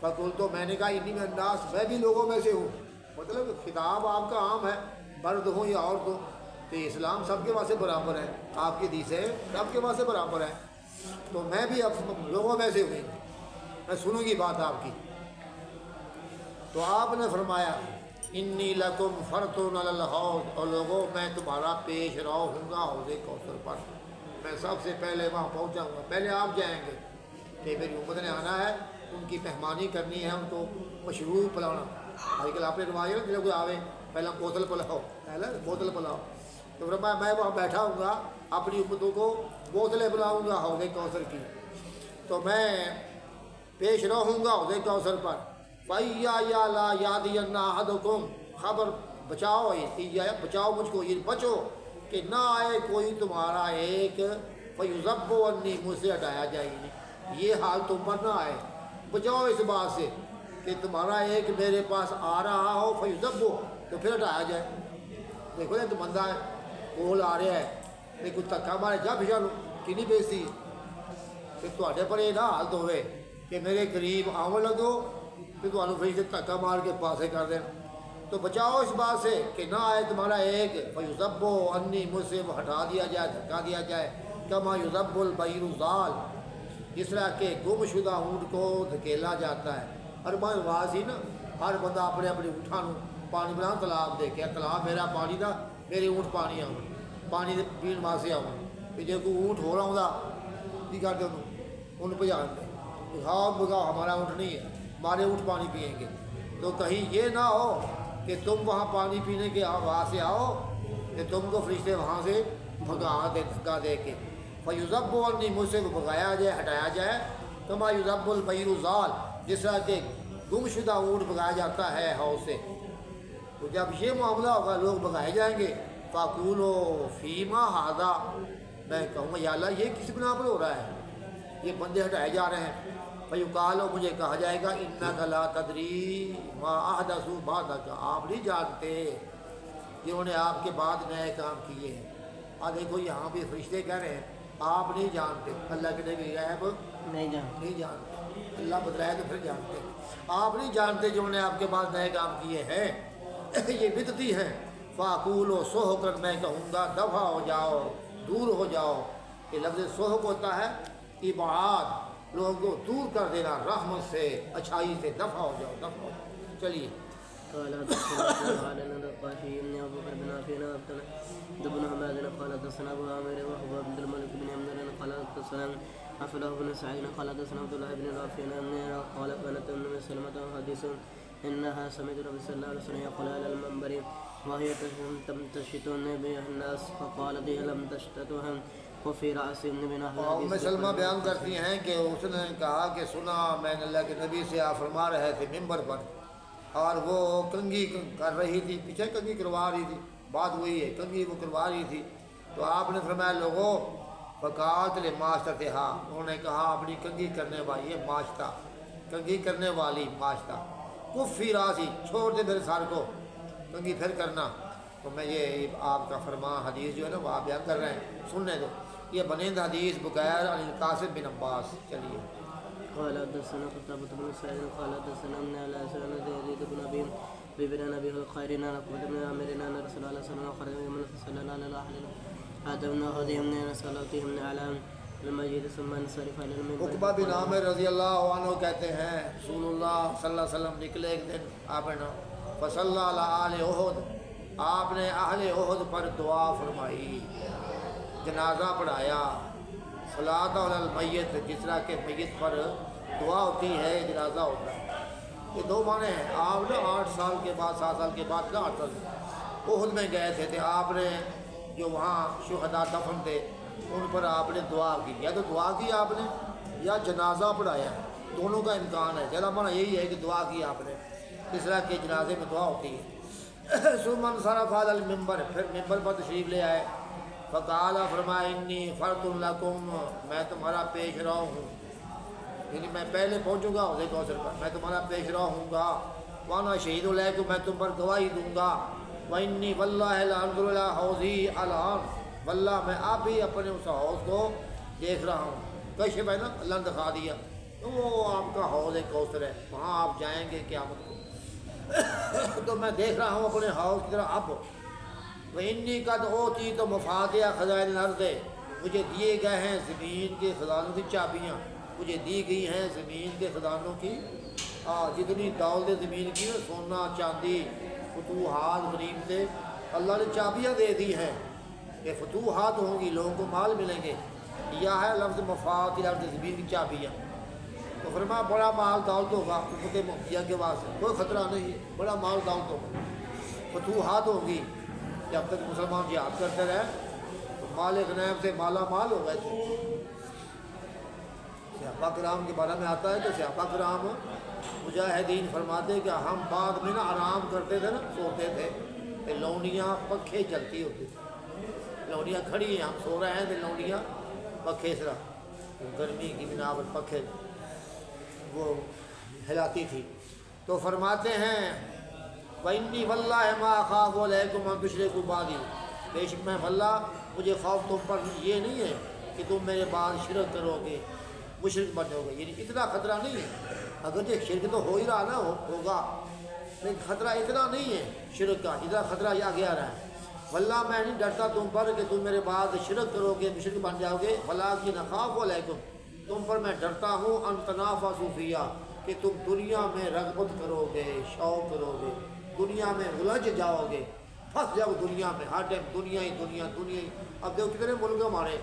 فقلت، تو میں نے کہا انی من الناس، میں بھی لوگوں میں سے ہوں، مطلب خطاب آپ کا عام ہے، مرد ہوں یا عورت ہوں، تو اسلام سب کے واسطے برابر ہے، آپ کی حدیث ہے سب کے واسطے برابر ہے، تو میں بھی اب لوگوں میں سے ہوئی، میں سنوں گی بات آپ کی۔ تو آپ نے فرمایا انی لکم فرطن علی الحوض، اور لوگوں میں تمہارا پیش رو ہوں گا حوض کوثر پر، میں سب سے پہلے وہاں پہنچاؤں گا، پہلے آپ جائیں گے، کہ میری امت نے آنا ہے، ان کی مہمانی کرنی ہے، ان کو مشروب پلانا، آج کل آپ نے روایت ہے جب کوئی آوے پہلا بوتل پلاؤ، پہلے بوتل پلاؤ، تو فرمایا میں وہاں بیٹھا ہوں گا، اپنی امتوں کو بوتلیں پلاؤں گا حوض کوثر کی، تو میں پیش رو ہوں گا حوض کوثر پر، فَإِيَّا لَا يَأْتِيَنَّ أَحَدُكُمْ، خبر بچاؤ، بچاؤ مجھ کو، یہ بچو کہ نہ آئے کوئی تمہارا ایک، فَيُذَبُّ عَنِّي، مجھ سے ہٹایا جائے گی، یہ حال تم پر نہ آئے، بچاؤ اس بات سے کہ تمہارا ایک میرے پاس آ رہا ہو، فَيُذَبُّ، تو پھر ہٹایا جائے۔ دیکھو نا تو بندہ ہے کول آ رہا ہے، نہیں کچھ دھکا مارے جا پچھا لو، کنی بیزتی، کہ تواڈے پر یہ نہ حالت ہوئے کہ میرے قریب آون لگو کہ تمہوں پھر سے دھکا مار کے پاسے کر دیں، تو بچاؤ اس بات سے کہ نہ آئے تمہارا ایک، فَيُذَبُّ عَنِّي، مجھ سے وہ ہٹا دیا جائے، دھکا دیا جائے، كَمَا يُذَبُّ الْبَعِيرُ الضَّالَ، جس طرح کہ گم شدہ اونٹ کو دھکیلا جاتا ہے۔ ہر بار آواز ہی نا، ہر بندہ اپنے اپنے اونٹاں پانی بنا تالاب دے کے، تالاب میرا پانی دا، میرے اونٹ پانی آؤ، پانی پین واسطے آؤ، کہ جے کوئی اونٹ ہو رہا ہوں کی کرتے انہوں پہ جان دیں، بگاؤ بگاؤ ہمارا اونٹ نہیں ہے، ہمارے اونٹ پانی پئیں گے، تو کہیں یہ نہ ہو کہ تم وہاں پانی پینے کے وہاں سے آؤ کہ تم کو فرشتے وہاں سے بھگا دے، دھکا دے کے، فَيُذَبُّ عَنِّي، مجھ سے بھگایا جائے، ہٹایا جائے، كَمَا يُذَبُّ الْبَعِيرُ الضَّالَ، جس طرح کہ گم شدہ اونٹ بھگایا جاتا ہے حوض سے۔ تو جب یہ معاملہ ہوگا لوگ بھگائے جائیں گے، فَأَقُولُ فِيمَا هَذَا، میں کہوں گا یا اللہ یہ کس بنا پر ہو رہا ہے، یہ بندے ہٹائے جا رہے ہیں، فَيُقَالُ، مجھے کہا جائے گا إِنَّكَ لَا تَدْرِي مَا أَحْدَثُوا بَعْدَكَ، آپ نہیں جانتے جنہوں نے آپ کے بعد نئے کام کیے ہیں۔ دیکھو یہاں بھی فرشتے کہہ رہے ہیں آپ نہیں جانتے، اللہ کے نبی غیب نہیں جانتے، اللہ بتلائے تو پھر جانتے، آپ نہیں جانتے جنہوں نے آپ کے بعد نئے کام کیے ہیں، یہ بدعتی ہیں۔ فَأَقُولُ سُحْقًا، میں کہوں گا دفع ہو جاؤ، دور ہو جاؤ، یہ لفظ سحق ہوتا ہے ابعاد، لوگوں کو دور کر دینا رحمت سے، اچھائی سے، دفع ہو جاؤ، دفع ہو جاؤ۔ چلیے قال حدثنا علي القاشي بن ابو بكر بن عفان بن حماد قال حدثنا ابو عامر وهو عبد الملك بن عمرو قال حدثنا عفله بن سعيد قال حدثنا عبد الله بن رافع قال كانت ام سلمة حديث انها سمعت النبي صلى الله عليه وسلم يقول على المنبر وهي تمتشط بها الناس فقالت لم تشتتهم وفي راس من ام سلمہ بیان کرتی ہیں کہ اس نے کہا کہ سنا میں نے اللہ کے نبی سے آپ فرما رہے تھے منبر پر، اور وہ کنگھی کر رہی تھی، پیچھے کنگھی کروا رہی تھی، بات وہی ہے، کنگھی وہ کروا رہی تھی، تو آپ نے فرمایا لوگوں فقات لماشتہا، انہوں نے کہا اپنی کنگھی کرنے والی یہ ماشتہ، کنگھی کرنے والی ماشتہ، کفی راسی، چھوڑ دے میرے سر کو، کنگھی پھر کرنا۔ تو میں یہ آپ کا فرمان حدیث جو ہے نا وہ آپ بیان کر رہے ہیں، سننے دو، یہ بنند حدیث بغیر عن القاسم بن عباس۔ چلیے قال حدثنا قتيبة بن سعيد قال حدثنا ابن علي سنن يزيد بن ابي بن ابي الخيرين عن عقبة بن عامر ان رسول الله صلى الله عليه وسلم صلى الله عليه وسلم آتمنا هديهم من صلاتهم على المسجد ثم انصرف الى المنبر۔ عقبہ بن عامر رضی اللہ عنہ کہتے ہیں رسول اللہ صلی اللہ علیہ وسلم نکلے ایک دن، آپ نے فصلی علی اہل احد، آپ نے اہل احد پر دعا فرمائی، جنازہ پڑھایا، صلاۃ علی المیت، جس طرح کہ میت پر دعا ہوتی ہے جنازہ ہوتا ہے۔ یہ دو معنی ہیں، آپ نے 8 سال کے بعد 7 سال کے بعد کہاں تھا احد میں گئے تھے، آپ نے جو وہاں شہداء دفن تھے ان پر آپ نے دعا کی، یا تو دعا کی آپ نے یا جنازہ پڑھایا، دونوں کا امکان ہے۔ پہلا معنی یہی ہے کہ دعا کی آپ نے، اس طرح کے جنازے میں دعا ہوتی ہے۔ ثم انصرف علی المنبر، پھر ممبر پر تشریف لے آئے، فقال فرمایا انی فرط لکم، میں تمہارا پیش رو ہوں، یعنی میں پہلے پہنچوں گا حوض کوثر پر، میں تمہارا پیش رو ہوں گا، وانا شہید علیکم، میں تم پر گواہی دوں گا، وانی واللہ لانظر الی حوضی الان، واللہ میں اب بھی اپنے اس حوض کو دیکھ رہا ہوں، کشف ہے نا اللہ نے دکھا دیا، تو وہ آپ کا حوض کوثر ہے، وہاں آپ جائیں گے قیامت کو، تو میں دیکھ رہا ہوں اپنے حوض کی طرح اب، وَإِنِّي قَدْ أُوتِيتُ مَفَاتِحَ خَزَائِنِ الْأَرْضِ، مجھے دیے گئے ہیں زمین کے خزانوں کی چابیاں، مجھے دی گئی ہیں زمین کے خزانوں کی، جتنی دولت زمین کی، سونا چاندی فتوحات غنیمتیں، اللہ نے چابیاں دے دی ہیں کہ فتوحات ہوں گی، لوگوں کو مال ملیں گے، یہ ہے لفظ مفاتیح الارض، زمین کی چابیاں۔ تو فرمایا بڑا مال دولت ہوگا امت محمدیہ کے واسطے، کوئی خطرہ نہیں ہے، بڑا مال دولت ہوگا، فتوحات ہوگی، جب تک مسلمان جہاد کرتے رہے تو مال غنیمت سے مالا مال ہو گئے تھے۔ صحابہ کرام کے بارے میں آتا ہے کہ صحابہ کرام مجاہدین فرماتے کہ ہم بعد میں نا آرام کرتے تھے نا، سوتے تھے کہ لونڈیاں پنکھے چلتی ہوتی تھی، لونڈیاں کھڑی ہیں، ہم سو رہے ہیں تو لونڈیاں پنکھے سے گرمی کی بنا پر پنکھے وہ ہلاتی تھی۔ تو فرماتے ہیں وَإِنِّي وَاللَّهِ مَا أَخَافُ عَلَيْكُمْ أَن تُشْرِكُوا بَعْدِي، بے شک میں واللہ مجھے خوف تم پر یہ نہیں ہے کہ تم میرے بعد شرک کرو گے، مشرک بنو گے، یعنی اتنا خطرہ نہیں ہے، اگرچہ شرک تو ہو ہی رہا نا ہوگا، لیکن خطرہ اتنا نہیں ہے شرک کا جتنا خطرہ یہ آگے آ رہا ہے۔ واللہ میں نہیں ڈرتا تم پر کہ تم میرے بعد شرک کرو گے، مشرک بن جاؤ گے، وَلَٰكِنْ أَخَافُ عَلَيْكُمْ، تم پر میں ڈرتا ہوں أَن تَنَافَسُوا فِيهَا، کہ تم دنیا میں رغبت کرو گے، شوق کرو گے، دنیا میں الجھ جاؤ گے، پھنس جاؤ دنیا میں، ہر ٹائم دنیا ہی دنیا دنیا ہی۔ اب دیکھو کتنے ملک ہمارے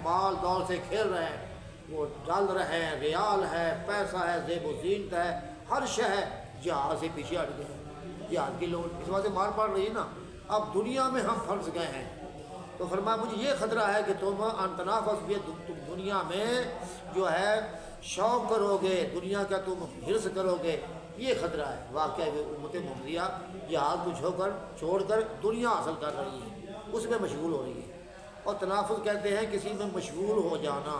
مال دور سے کھیل رہے ہیں، وہ ڈال رہے ہیں، ریال ہے، پیسہ ہے، زیب و زینت ہے، ہر شے ہے، جہاد سے پیچھے ہٹ گئے، جہاد کی لوٹ اس وجہ سے مار پڑ رہی ہے نا، اب دنیا میں ہم پھنس گئے ہیں۔ تو فرمایا مجھے یہ خطرہ ہے کہ تم انتنافس بھی، تم دنیا میں جو ہے شوق کرو گے، دنیا کا تم حرص کرو گے، یہ خطرہ ہے۔ واقعہ امت محمدیہ جہاد کو چھوڑ کر دنیا حاصل کر رہی ہے، اس میں مشغول ہو رہی ہے، اور تنافس کہتے ہیں کسی میں مشغول ہو جانا،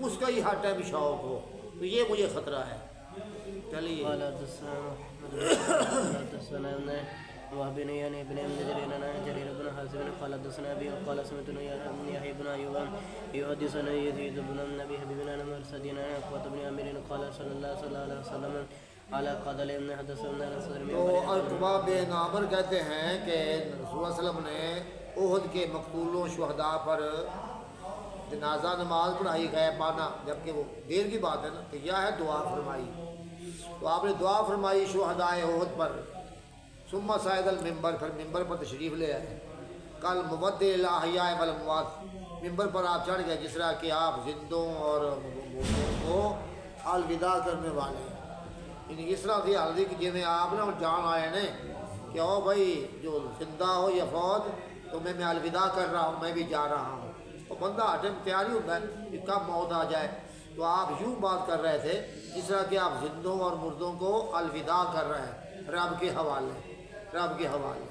اس کا ہی ہر ٹائم شوق ہو، تو یہ مجھے خطرہ ہے۔ چلیے وهب بن يعني بن جرير عن جرير بن حازم قال حدثنا ابي قال سمعت يحيى بن ايوب يحدثنا يزيد بن النبي بن مرسدين عن عقبة بن عامر قال صلى الله عليه وسلم على قدل ابن حدثنا صدر من تو عقبہ بن عامر کہتے ہیں کہ رسول اللہ صلی اللہ علیہ وسلم نے احد کے مقتولوں شہداء پر جنازہ نماز پڑھائی گئے پانا، جبکہ وہ دیر کی بات ہے نا، تو یہ ہے دعا فرمائی، تو آپ نے دعا فرمائی شہداء احد پر۔ ثم صعد المنبر، پھر ممبر پر تشریف لے آئے، کل مودع الاحیاء والاموات، ممبر پر آپ چڑھ گئے جس طرح کہ آپ زندوں اور مردوں کو الوداع کرنے والے ہیں، یعنی اس طرح کی حالت کہ جی میں آپ نا جان آئے نے کہ او بھائی جو زندہ ہو یا فوت تو میں الوداع کر رہا ہوں، میں بھی جا رہا ہوں، اور بندہ ہر ٹائم تیاری ہوتا ہے کہ کب موت آ جائے، تو آپ یوں بات کر رہے تھے جس طرح کہ آپ زندوں اور مردوں کو الوداع کر رہے ہیں، رب کے حوالے، رب کے حوالے۔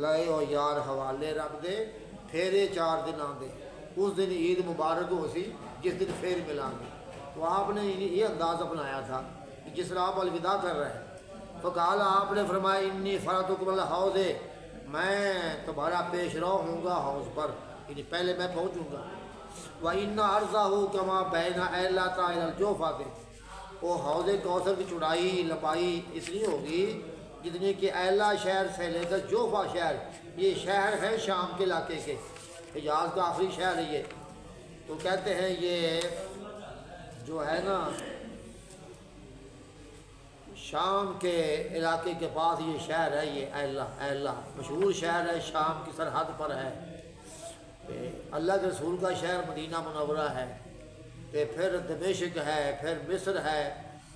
لائے اور یار حوالے رکھ دے پھیرے 4 دن آدھے اس دن عید مبارک ہو سی جس دن پھر ملیں گے. تو آپ نے یہ انداز اپنایا تھا کہ جس طرح آپ الوداع کر رہے ہیں. فقال آپ نے فرمایا انی فراتکم الحوض میں تمہارا پیش رو ہوں گا حوض پر یعنی پہلے میں پہنچوں گا. وَإِنَّ عَرْضَهُ كَمَا بَيْنَ أَيْلَةَ إِلَى الْجُوفَةِ وہ حوض کوثر کی چوڑائی لمبائی اس لیے ہوگی جتنی کہ ایلا شہر سے لے کر جوفا شہر یہ شہر ہے شام کے علاقے کے حجاز کا آخری شہر ہے یہ. تو کہتے ہیں یہ جو ہے نا شام کے علاقے کے پاس یہ شہر ہے یہ ایلا مشہور شہر ہے شام کی سرحد پر ہے. اللہ کے رسول کا شہر مدینہ منورہ ہے تو پھر دمشق ہے پھر مصر ہے.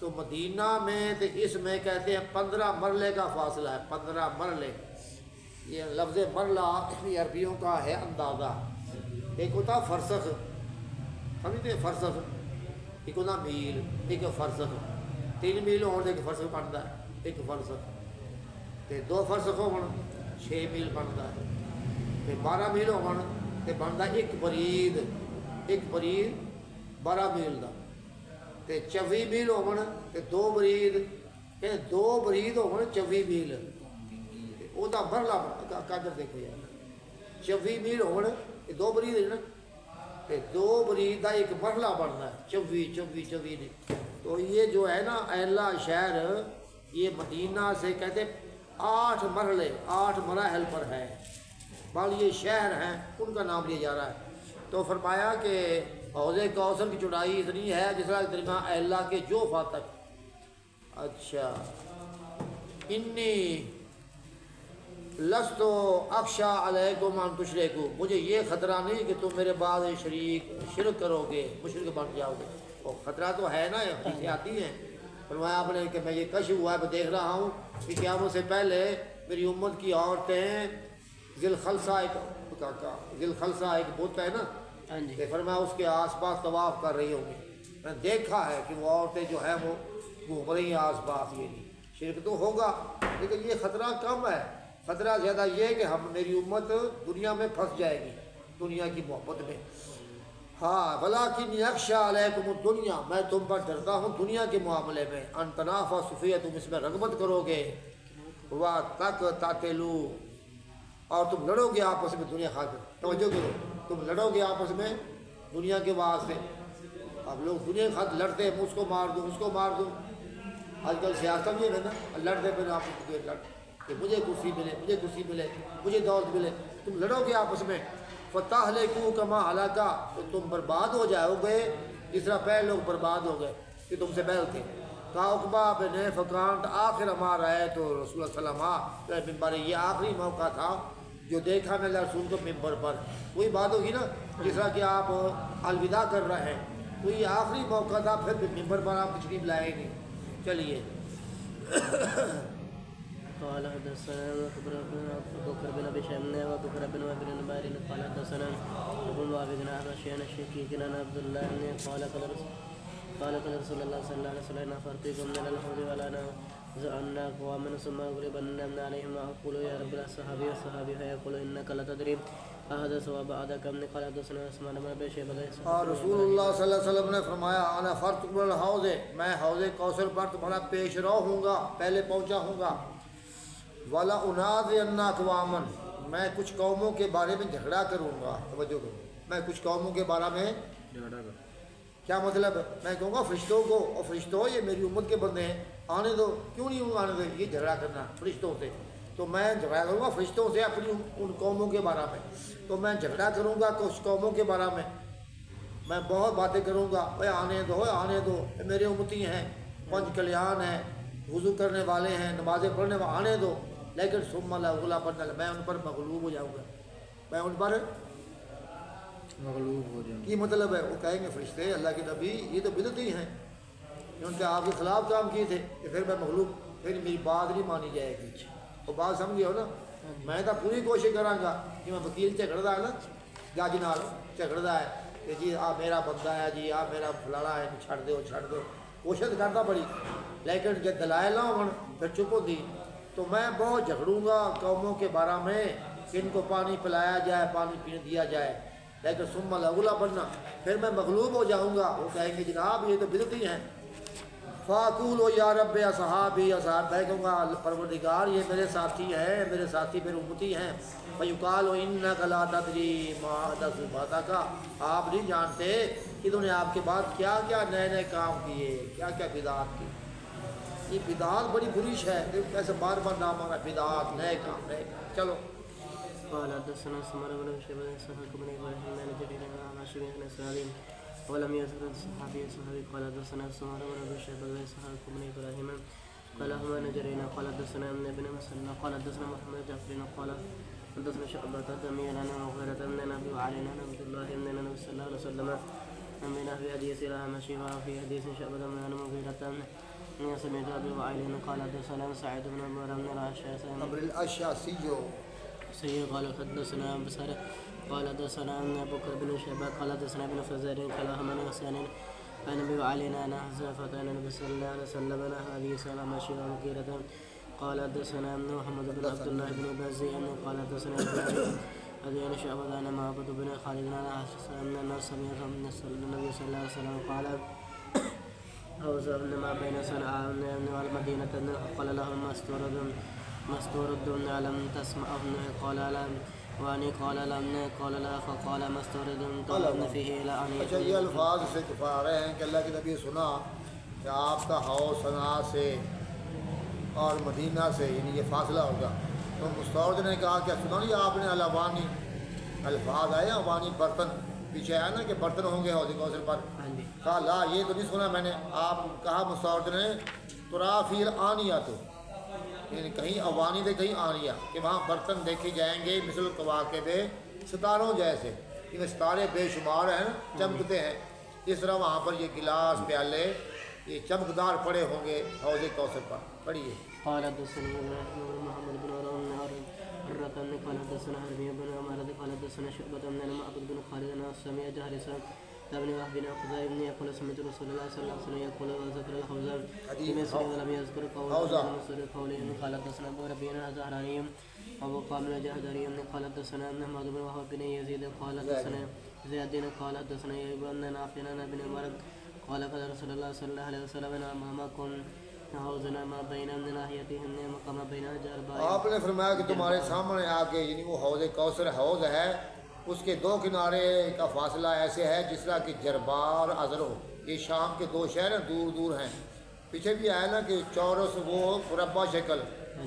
تو مدینہ میں تو اس میں کہتے ہیں 15 مرلے کا فاصلہ ہے 15 مرلے. یہ لفظ مرلہ یہ عربیوں کا ہے اندازہ. ایک ہوتا فرسخ سمجھتے ہیں فرسخ ایک ہوتا میل ایک فرسخ 3 میل ہونے ایک فرسخ بنتا ہے ایک فرسخ تے 2 فرسخ ہو 6 میل بنتا ہے تے 12 میل ہو تے بنتا ایک برید 12 میل دا تے 24 میل ہو تے 2 برید کہ 2 برید ہو 24 میل وہ تو مرلہ کاجر دیکھو یار 24 میل ہو 2 برید ہے نا تے 2 برید دا ایک مرلہ بنتا ہے 24 نے. تو یہ جو ہے نا ایلا شہر یہ مدینہ سے کہتے 8 مرحلے 8 مراحل پر ہے بال یہ شہر ہیں ان کا نام لیا جا رہا ہے. تو فرمایا کہ حوض کوثر کی چوڑائی اتنی ہے جس طرح درمیان ایلا کے جوفا تک. اچھا انی لست اخشا علیکم ان تشرکوا مجھے یہ خطرہ نہیں کہ تم میرے بعد شرک کرو گے مشرک بن جاؤ گے. اور خطرہ تو ہے نا حدیثیں آتی ہیں. فرمایا آپ نے کہ میں یہ کشف ہوا ہے میں دیکھ رہا ہوں کہ قیامت سے پہلے میری امت کی عورتیں ذی الخلصہ ایک بت ہے نا کہ فرمایا اس کے آس پاس طواف کر رہی ہوں گی. میں دیکھا ہے کہ وہ عورتیں جو ہیں وہ گھوم رہی ہیں آس پاس. یہ نہیں شرک تو ہوگا لیکن یہ خطرہ کم ہے. خطرہ زیادہ یہ کہ میری امت دنیا میں پھنس جائے گی دنیا کی محبت میں. ہاں ولیکن یخشی علیکم الدنیا میں تم پر ڈرتا ہوں دنیا کے معاملے میں. ان تنافسوا فیہا تم اس میں رغبت کرو گے وتقتتلوا اور تم لڑو گے آپس میں دنیا خاطر. توجہ کرو تم لڑو گے آپس میں دنیا کے واسطے. اب لوگ دنیا کے خاطر لڑتے ہیں اس کو مار دوں اس کو مار دوں. آج کل سیاست یہ ہے نا لڑتے پھر آپس میں لڑ کہ مجھے کرسی ملے مجھے دولت ملے. تم لڑو گے آپس میں فتہلکوا کما ہلاکا تو تم برباد ہو جاؤ گے جس طرح پہلے لوگ برباد ہو گئے کہ تم سے پہلے تھے. عقبہ بن فقانت آخر ہمارا ہے تو رسول اللہ صلی اللہ علیہ وسلم ممبر یہ آخری موقع تھا جو دیکھا میں اللہ رسول کو ممبر پر. وہی بات ہوگی نا جس طرح کہ آپ الوداع کر رہے ہیں تو یہ آخری موقع تھا پھر ممبر پر آپ تشریف لائے نہیں. چلیے قال حدثنا ابو بكر بن ابي شيبه وابو بكر بن وهب بن بارين قال حدثنا ابو وهب بن عباشين الشقيق عن عبد الله قال قال رسول الله صلى الله عليه وسلم فرتكم من الحوض ولا زعنا قوما ثم غلبنا عليهم واقول يا رب الصحابي فيقول انك لا تدري احدث وبعدك من قال حدثنا عثمان بن ابي شيبه اور رسول اللہ صلی اللہ علیہ وسلم نے فرمایا انا فرتکم من الحوض میں حوض کوثر پر تمہارا پیش رو ہوں گا پہلے پہنچا ہوں گا. والا اناذ اقواما میں کچھ قوموں کے بارے میں جھگڑا کروں گا. توجہ کرو میں کچھ قوموں کے بارے میں جھگڑا کروں. کیا مطلب میں کہوں گا فرشتوں کو اور فرشتوں یہ میری امت کے بندے ہیں آنے دو کیوں نہیں آنے دو یہ جھگڑا کرنا فرشتوں سے. تو میں جھگڑا کروں گا فرشتوں سے اپنی ان قوموں کے بارے میں. تو میں جھگڑا کروں گا کچھ قوموں کے بارے میں بہت باتیں کروں گا اے آنے دو میرے امتی ہیں 5 کلیان ہیں وضو کرنے والے ہیں نمازیں پڑھنے والے آنے دو. لیکن ثم لا اغلبن میں ان پر مغلوب ہو جاؤں گا میں ان پر مغلوب ہو جاؤں. کی مطلب ہے وہ کہیں گے فرشتے اللہ کے نبی یہ تو بدعتی ہیں ان کے آپ کے خلاف کام کیے تھے کہ پھر میں مغلوب پھر میری بات نہیں مانی جائے گی. وہ بات سمجھے ہو نا. میں تو پوری کوشش کراں گا کہ میں وکیل جھگڑدا ہے نا جج نال جھگڑدا ہے کہ جی آ میرا بندہ ہے جی آ میرا فلانا ہے چھڑ دو کوشش کرتا بڑی لیکن جب دلائل نہ ہون پھر چپ ہوتی تو میں بہت جھگڑوں گا قوموں کے بارے میں کہ ان کو پانی پلایا جائے، پانی پینے دیا جائے، لیکن ثم لغلا بننا، پھر میں مغلوب ہو جاؤں گا، وہ کہیں گے جناب یہ تو بدعتی ہیں، فاقول یا رب اصحابی، اصحاب میں کہوں گا پروردگار یہ میرے ساتھی ہیں، میرے ساتھی میرے امتی ہیں، فیقال انک لا تدری ما احدث بعدک، آپ نہیں جانتے کہ انہوں نے آپ کے بعد کیا کیا نئے نئے کام کیے، کیا کیا بدعات کی۔ یہ بدعات بڑی بری شے ہے، کیسے بار بار نام آنا بدعات، نئے کام، نئے کام۔ چلو قال حدثنا سمر بن شيبة سهل بن إبراهيم بن جرير عن عاشر بن سعيد ولم يذكر الصحابي قال حدثنا سمر بن شيبة سهل بن إبراهيم قال هو جرير قال حدثنا ابن مسلم قال حدثنا محمد جعفر قال حدثنا شعبة تميل عن مغيرة بن أبي وعلي عن عبد الله بن النبي صلى الله عليه وسلم من في حديث الأعمش وفي حديث شعبة عن مغيرة سمعت أبي وعلي قال حدثنا سعيد بن عمر بن الأشعثي سيد قال حدثنا بصر قال حدثنا ابو بكر بن شيبة قال حدثنا ابن فزار قال من حسين عن ابي وعلينا عن حذيفة عن النبي صلى الله عليه وسلم هذه سلام شيبة مغيرة قال حدثنا محمد بن عبد الله بن بازي قال حدثنا ابي أن شعبة عن معبد بن خالد عن أن الناس سمع النبي صلى الله عليه وسلم قال أوزع ما بين صنعاء والمدينة قال لهم مستورد لم تسمعه قال لم واني قال لم قال لا فقال مستورد طلبنا فيه الى ان اچھا یہ الفاظ سے دفاع رہے ہیں کہ اللہ کے نبی سنا کہ آپ کا حوض صنعاء سے اور مدینہ سے یعنی یہ فاصلہ ہوگا، تو مستورد نے کہا کہ سنا نہیں آپ نے الوانی الفاظ آئے اوانی برتن پیچھے آیا نا کہ برتن ہوں گے حوض کوثر پر، کہا لا یہ تو نہیں سنا میں نے، آپ کہا مستورد نے ترافی الانیہ تو یعنی کہیں اوانی دے کہیں آنیا کہ وہاں برتن دیکھے جائیں گے مثل کواکب ستاروں جیسے، یہ ستارے بے شمار ہیں چمکتے ہیں، اس طرح وہاں پر یہ گلاس پیالے یہ چمکدار پڑے ہوں گے حوض کوثر پر۔ پڑھیے قال حدثنا محمد بن الرقم قال حدثنا حربي بن عمر قال حدثنا شعبة بن معبد بن خالد عن سمع جهرسا ابن وهب بن خزاعة بن يقول سمعت رسول الله صلى الله عليه وسلم يقول وذكر الحوزة بمصر ولم يذكر قوله قال حدثنا ابو ربيعة الزهراني ابو قابل الجهدري قال حدثنا محمد بن وهب بن يزيد قال حدثنا زياد قال حدثنا ابن نافع بن عمر قال قال رسول الله صلى الله عليه وسلم امامكم حوزنا ما بين ناحيتهن مقام بين جربا، آپ نے فرمایا کہ تمہارے سامنے آگے یعنی وہ حوض کوثر حوض ہے، اس کے دو کنارے کا فاصلہ ایسے ہے جس طرح کہ جربا اور ازر ہو، یہ شام کے دو شہر ہیں دور دور ہیں، پیچھے بھی آیا نا کہ چورس وہ مربع شکل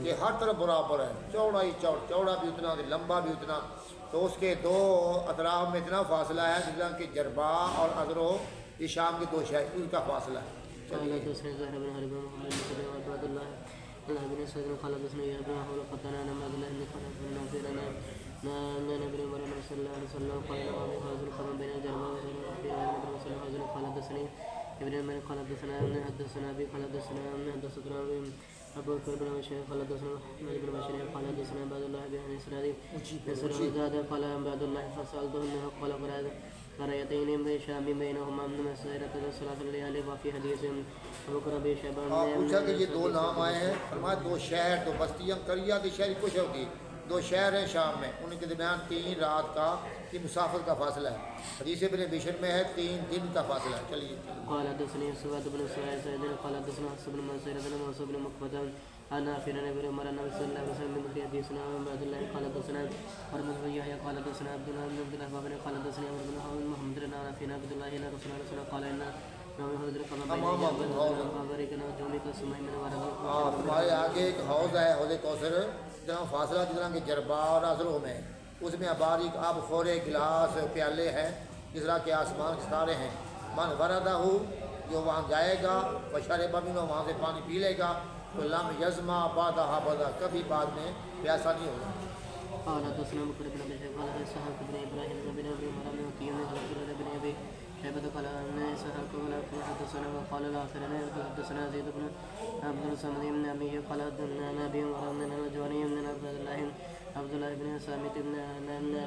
یہ ہر طرف برابر ہے، چوڑا ہی چوڑا بھی اتنا لمبا بھی اتنا، تو اس کے دو اطراف میں اتنا فاصلہ ہے جس طرح کہ جربا اور ازر ہو، یہ شام کے دو شہر ان کا فاصلہ ہے۔ قال حدثنا زهير بن حرب محمد بن عبد الله بن سعيد قال حدثنا يحيى بن حول قطنا عن عبد الله بن خالد بن نافع عن ابن عمر صلى الله عليه وسلم قال له هذا القوم بين جربا وفي ابن مسلم هذا قال حدثني ابن عمر قال حدثنا ابي قال حدثنا ابو بكر بن بشير قال حدثنا محمد بن بشير قال حدثنا عبد الله بن اسرائيل زاد قال عبد الله فسالته انه قال قريتين بشام بينهما من مسيرة ثلاث ليال وفي حديث ابو بكر بن شيبة پوچھا کہ یہ دو نام آئے ہیں، فرمایا دو شہر دو بستیاں قریہ کی شہر کچھ ہوگی، دو شہر ہیں شام میں، ان کے درمیان 3 رات کا کی مسافت کا فاصلہ ہے، حدیث ابن بشر میں ہے 3 دن کا فاصلہ ہے۔ چلیے قال حدثني سواد بن سعيد قال حدثنا حفص بن منصور بن موسى بن مقبة عن نافع عن ابن عمر النبي صلى الله عليه وسلم في حديثنا عبد الله قال حدثنا حرمز بن يحيى قال حدثنا عبد الله بن عبد الله بن قال حدثني عمرو بن محمد بن نافع عبد الله بن رسول الله صلى الله عليه وسلم قال ان ہمارے آگے ایک حوض ہے حوض کوثر، جہاں فاصلہ جتنا کہ جربا اور ازروں میں، اس میں باریک آب خورے گلاس پیالے ہیں جس طرح کہ آسمان کے ستارے ہیں، من وردہ ہو جو وہاں جائے گا بشربہ بھی وہاں سے پانی پی لے گا تو لم یزما بادہ بادہ کبھی بعد میں پیاسا نہیں ہوگا۔ قال حدثنا بكر بن ابي شيبه قال اسحاق بن ابراهيم بن ابي مريم وكيل بن ابي شيبه قال ان اسحاق بن حدثنا وقال الاخر حدثنا زيد بن عبد الصمد بن ابي قال حدثنا نبي ورمنا الجواني بن عبد الله بن سامت بن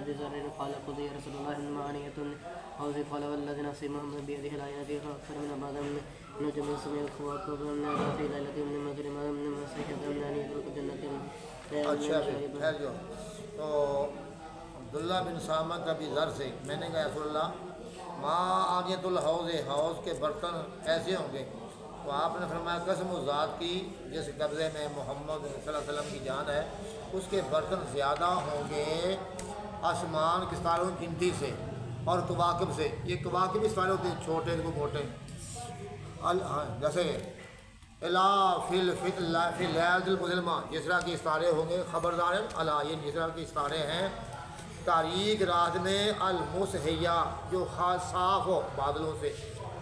ابي ذر قال قضي رسول الله المعانيه حوض قال والذي نفسي محمد بيده لا يأتي أكثر من بعض نجم السماء والكواكب من في ليلة من مغرب من مسيح من يدرك جنة. اچھا ٹھہر جو. تو عبداللہ بن سامہ کا بھی ذر سے میں نے کہا رسول اللہ ماں آنیت الحوض، حوض کے برتن ایسے ہوں گے؟ تو آپ نے فرمایا قسم و ذات کی جس قبضے میں محمد صلی اللہ علیہ وسلم کی جان ہے اس کے برتن زیادہ ہوں گے آسمان کے ستاروں کی گنتی سے اور کواکب سے. یہ کواکب بھی ستارے ہوتے ہیں چھوٹے کو موٹے، جیسے الا فی لیلۃ المظلمہ جس طرح کے ستارے ہوں گے، خبردار الا یہ جس طرح کے ستارے ہیں تاریک رات میں المسحیہ جو خاص صاف ہو بادلوں سے.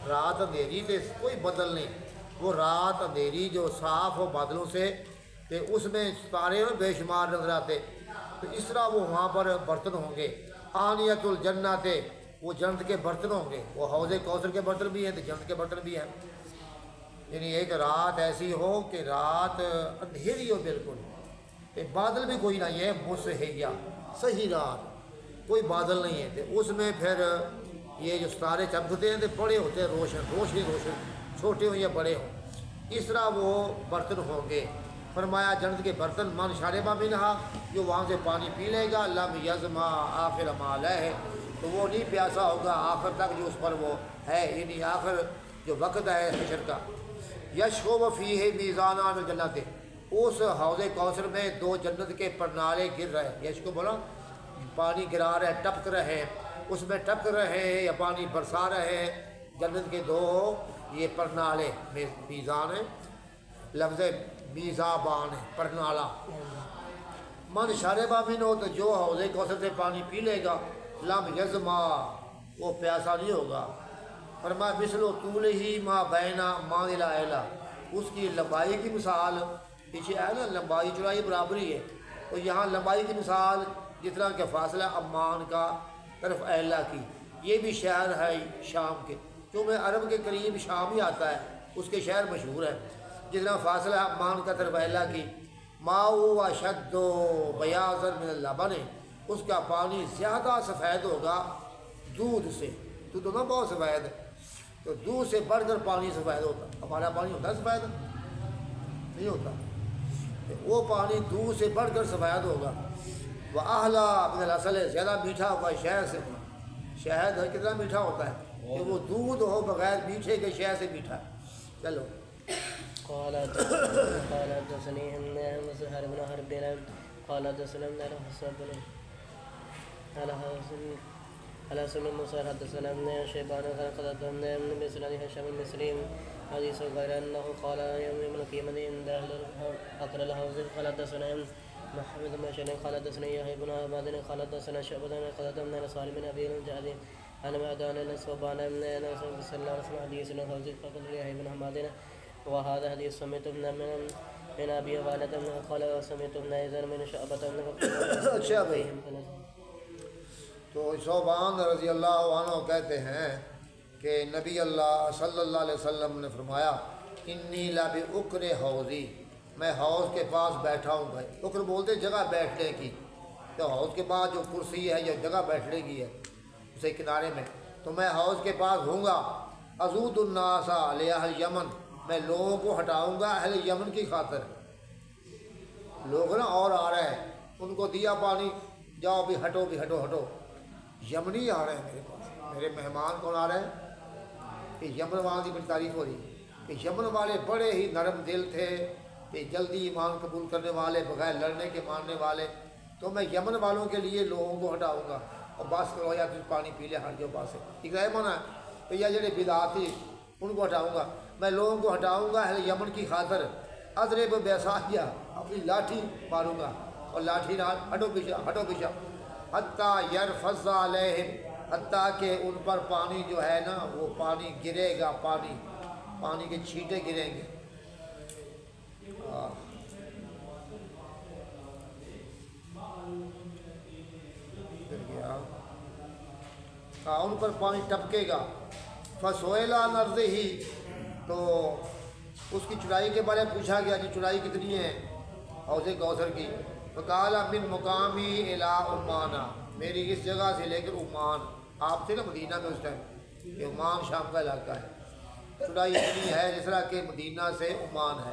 رات اندھیری تے کوئی بدل نہیں، وہ رات اندھیری جو صاف ہو بادلوں سے کہ اس میں ستارے بے شمار نظر آتے. تو اس طرح وہ وہاں پر برتن ہوں گے. آنیت الجنت وہ جنت کے برتن ہوں گے. وہ حوض کوثر کے برتن بھی ہیں تو جنت کے برتن بھی ہیں. یعنی ایک رات ایسی ہو کہ رات اندھیری ہو بالکل، بادل بھی کوئی نہیں ہے، مسحیہ صحیح رات، کوئی بادل نہیں ہے. تو اس میں پھر یہ جو ستارے چمکتے ہیں تو بڑے ہوتے ہیں، روشن چھوٹے ہوں یا بڑے ہوں، اس طرح وہ برتن ہوں گے. فرمایا جنت کے برتن من شاربہ منہا جو وہاں سے پانی پی لے گا لم یظما آخر ما علیہ تو وہ نہیں پیاسا ہوگا آخر تک جو اس پر وہ ہے، یعنی آخر جو وقت ہے حشر کا. یشرب فیہ میزانان الجنت اس حوض کوثر میں دو جنت کے پرنالے گر رہے ہیں. یشکو بولا پانی گرا رہے ٹپک رہے ہیں، اس میں ٹپک رہے ہیں یا پانی برسا رہے ہیں جنت کے دو یہ پرنالے. میزان ہے لفظ میزابان ہے پرنالا. من شاربہ منہ تو جو حوض کوثر سے پانی پی لے گا لم یظما وہ پیاسا نہیں ہوگا. فرمایا مثل و طول ہی ما بینا مان الہ الہ اس کی لمبائی کی مثال پیچھے ہے نا، لمبائی چوڑائی برابری ہے. تو یہاں لمبائی کی مثال جتنا کہ فاصلہ عمان کا طرف اہلا کی، یہ بھی شہر ہے شام کے، کیونکہ عرب کے قریب شام ہی آتا ہے، اس کے شہر مشہور ہے. جتنا فاصلہ عمان کا طرف اہلا کی ماء و شد و بیاض من اللبن اس کا پانی زیادہ سفید ہوگا دودھ سے. دودھ ہونا بہت سفید ہے تو دودھ سے بڑھ کر پانی سفید ہوتا. ہمارا پانی ہوتا ہے سفید نہیں ہوتا، وہ پانی دودھ سے بڑھ کر سفید ہوگا. وہ احلا من الاصل زیادہ میٹھا ہوگا شہد سے. شہد کتنا میٹھا ہوتا ہے کہ وہ دودھ ہو بغیر میٹھے کے شہد سے میٹھا. چلو قال حدثني زهير بن حرب قال حدثنا على سن موسى حدثنا شيبان قال حدثنا بن هشام المصري حديث غير انه قال يوم القيامه عند اقر الحوض قال حدثنا محمد بن شن قال حدثنا يحيى بن عباد قال حدثنا شعبة قال حدثنا صالح بن ابي الجعد انا ما دان الصبان من صلى الله عليه وسلم حديث الحوض فقال يحيى بن عباد وهذا حديث سمعت من ابي والد قال سمعت ابن اذن من شعبة. اچھا بھائی، تو ثوبان رضی اللہ عنہ کہتے ہیں کہ نبی اللہ صلی اللہ علیہ وسلم نے فرمایا انی لبعکر حوضی میں حوض کے پاس بیٹھا ہوں. بھائی عکر بولتے جگہ بیٹھنے کی، تو حوض کے بعد جو کرسی ہے یا جگہ بیٹھنے کی ہے اسے کنارے میں، تو میں حوض کے پاس ہوں گا. ازود الناس لاہل یمن میں لوگوں کو ہٹاؤں گا اہل یمن کی خاطر. لوگ نا اور آ رہے ہیں ان کو دیا پانی، جاؤ بھی ہٹو بھی ہٹو ہٹو. یمنی آ رہے ہیں میرے پاس، میرے مہمان کون آ رہے ہیں کہ یمن والوں کی بڑی تعریف ہو رہی ہے کہ یمن والے بڑے ہی نرم دل تھے کہ جلدی ایمان قبول کرنے والے، بغیر لڑنے کے ماننے والے. تو میں یمن والوں کے لیے لوگوں کو ہٹاؤں گا اور بس کرو یا پھر پانی پی لے ہٹ جاؤ پاس سے. ٹھیک ہے منع ہے تو یہ جڑے بدعاتی ان کو ہٹاؤں گا. میں لوگوں کو ہٹاؤں گا اہل یمن کی خاطر. اضرب بیساہیہ اپنی لاٹھی ماروں گا اور لاٹھی نال ہٹو پیچھا ہٹو پیچھا. حتیٰ یرفض علیہم حتیٰ کہ ان پر پانی جو ہے نا وہ پانی گرے گا، پانی کے چھینٹے گریں گے. ان پر پانی ٹپکے گا. فسئل عن عرضہ تو اس کی چڑائی کے بارے میں پوچھا گیا کہ چڑائی کتنی ہے حوض کوثر کی. فقال من مقامی الی عمان میری اس جگہ سے لے کر عمان آپ تھے نا مدینہ میں اس ٹائم، کہ عمان شام کا علاقہ ہے، چڑائی اتنی ہے جس طرح کہ مدینہ سے عمان ہے۔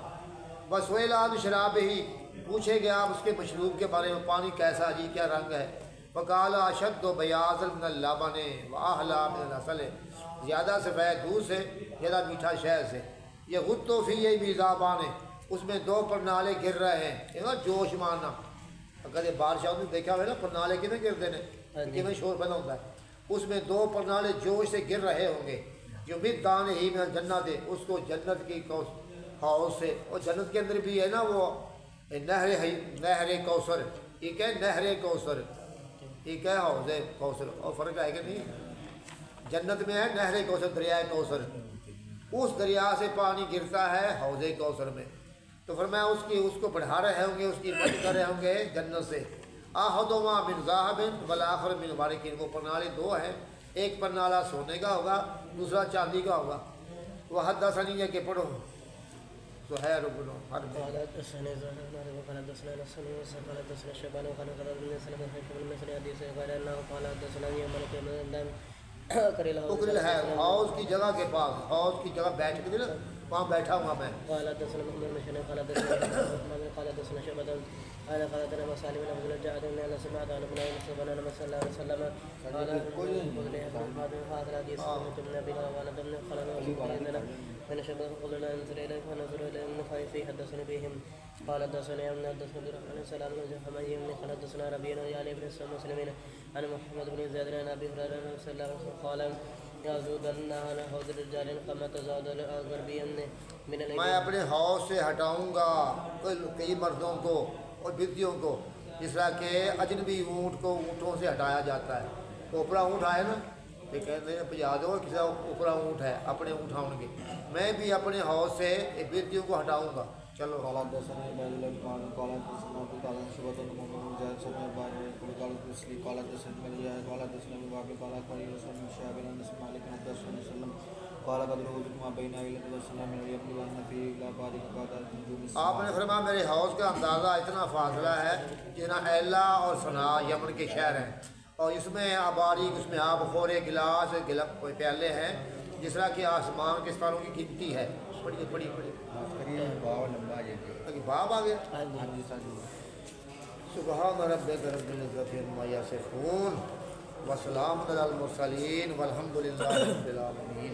بس ویلان شراب ہی، پوچھے گیا آپ اس کے مشروب کے بارے میں، پانی کیسا جی، کیا رنگ ہے؟ فقال اشد و بیاض من اللبن و احلی من العسل، زیادہ سفید دودھ سے، زیادہ میٹھا شہد سے۔ یہ غدو فی میزابان، اس میں 2 پرنالے گر رہے ہیں، یہ نا جوش مارنا، اگر یہ بارش آؤں دیکھا ہوئے نا پرنالے کتنے گرتے ہیں، کتنے شور پیدا ہوتا ہے، اس میں 2 پرنالے جوش سے گر رہے ہوں گے، جو مد دان ہی میں جنت ہے، اس کو جنت کی حوض سے، اور جنت کے اندر بھی ہے نا وہ نہر کوثر، ایک ہے نہر کوثر، ایک ہے حوض کوثر، اور فرق ہے کہ نہیں؟ جنت میں ہے نہر کوثر، دریائے کوثر، اس دریا سے پانی گرتا ہے حوض کوثر میں، تو فرمایا اس کو بڑھا رہے ہوں گے، اس کی مدد کر رہے ہوں گے جنت سے۔ احدہما من ذہب والآخر من ورق، وہ پرنالے 2 ہیں، ایک پرنالہ سونے کا ہوگا، دوسرا چاندی کا ہوگا۔ وحدثنی یہ کہ پڑھو زہیر بن حرب قال حدثنا زهير وقال حدثنا نصر وقال حدثنا شيبان وقال حدثنا سلمة بن مسعود حديث قال انه قال حدثنا مالك بن دام اکرل ہے حوض کی جگہ کے پاس، حوض کی جگہ بیٹھ کے نا وہاں بیٹھا ہوا میں۔ قال حدثنا محمد بن شنو قال حدثنا قال حدثنا شعبة قال قال حدثنا مسالم بن عبد الجعد بن انس سمعت عن ابن مسعود صلى الله عليه وسلم قال هذا الحديث من ابي هريره بن خلد من شبه قلنا انظر اليه فنظر اليه من خايف حدثنا بهم قال حدثنا ابن حدثنا بن سلام بن حميد بن خلد حدثنا ربيعه يعني ابن مسلمين عن محمد بن زيد عن ابي هريره صلى الله عليه وسلم قال يزودن على حوض الرجال كما تزاد الغربي من میں اپنے حوض سے ہٹاؤں گا کئی مردوں کو اور بدیوں کو، جس طرح کہ اجنبی اونٹ کو اونٹوں سے ہٹایا جاتا ہے۔ اوپرا اونٹ آئے نا، یہ کہتے ہیں پجا دو، کسی کا اوپرا اونٹ ہے، اپنے اونٹ اٹھاؤں گے، میں بھی اپنے حوض سے بدیوں کو ہٹاؤں گا۔ چلو آپ نے فرمایا میرے حوض کا اندازہ اتنا فاصلہ ہے جتنا ایلا اور صنع یمن کے شہر ہیں، اور اس میں آباریک، اس میں آب خورے گلاس پیالے ہیں جس طرح کہ آسمان کے ستاروں کی گنتی ہے۔ پڑھیے پڑھیے پڑھیے، باب آ گیا۔ سبحان ربک رب العزت عما یصفون وسلام علی المرسلین والحمد للہ رب العالمین۔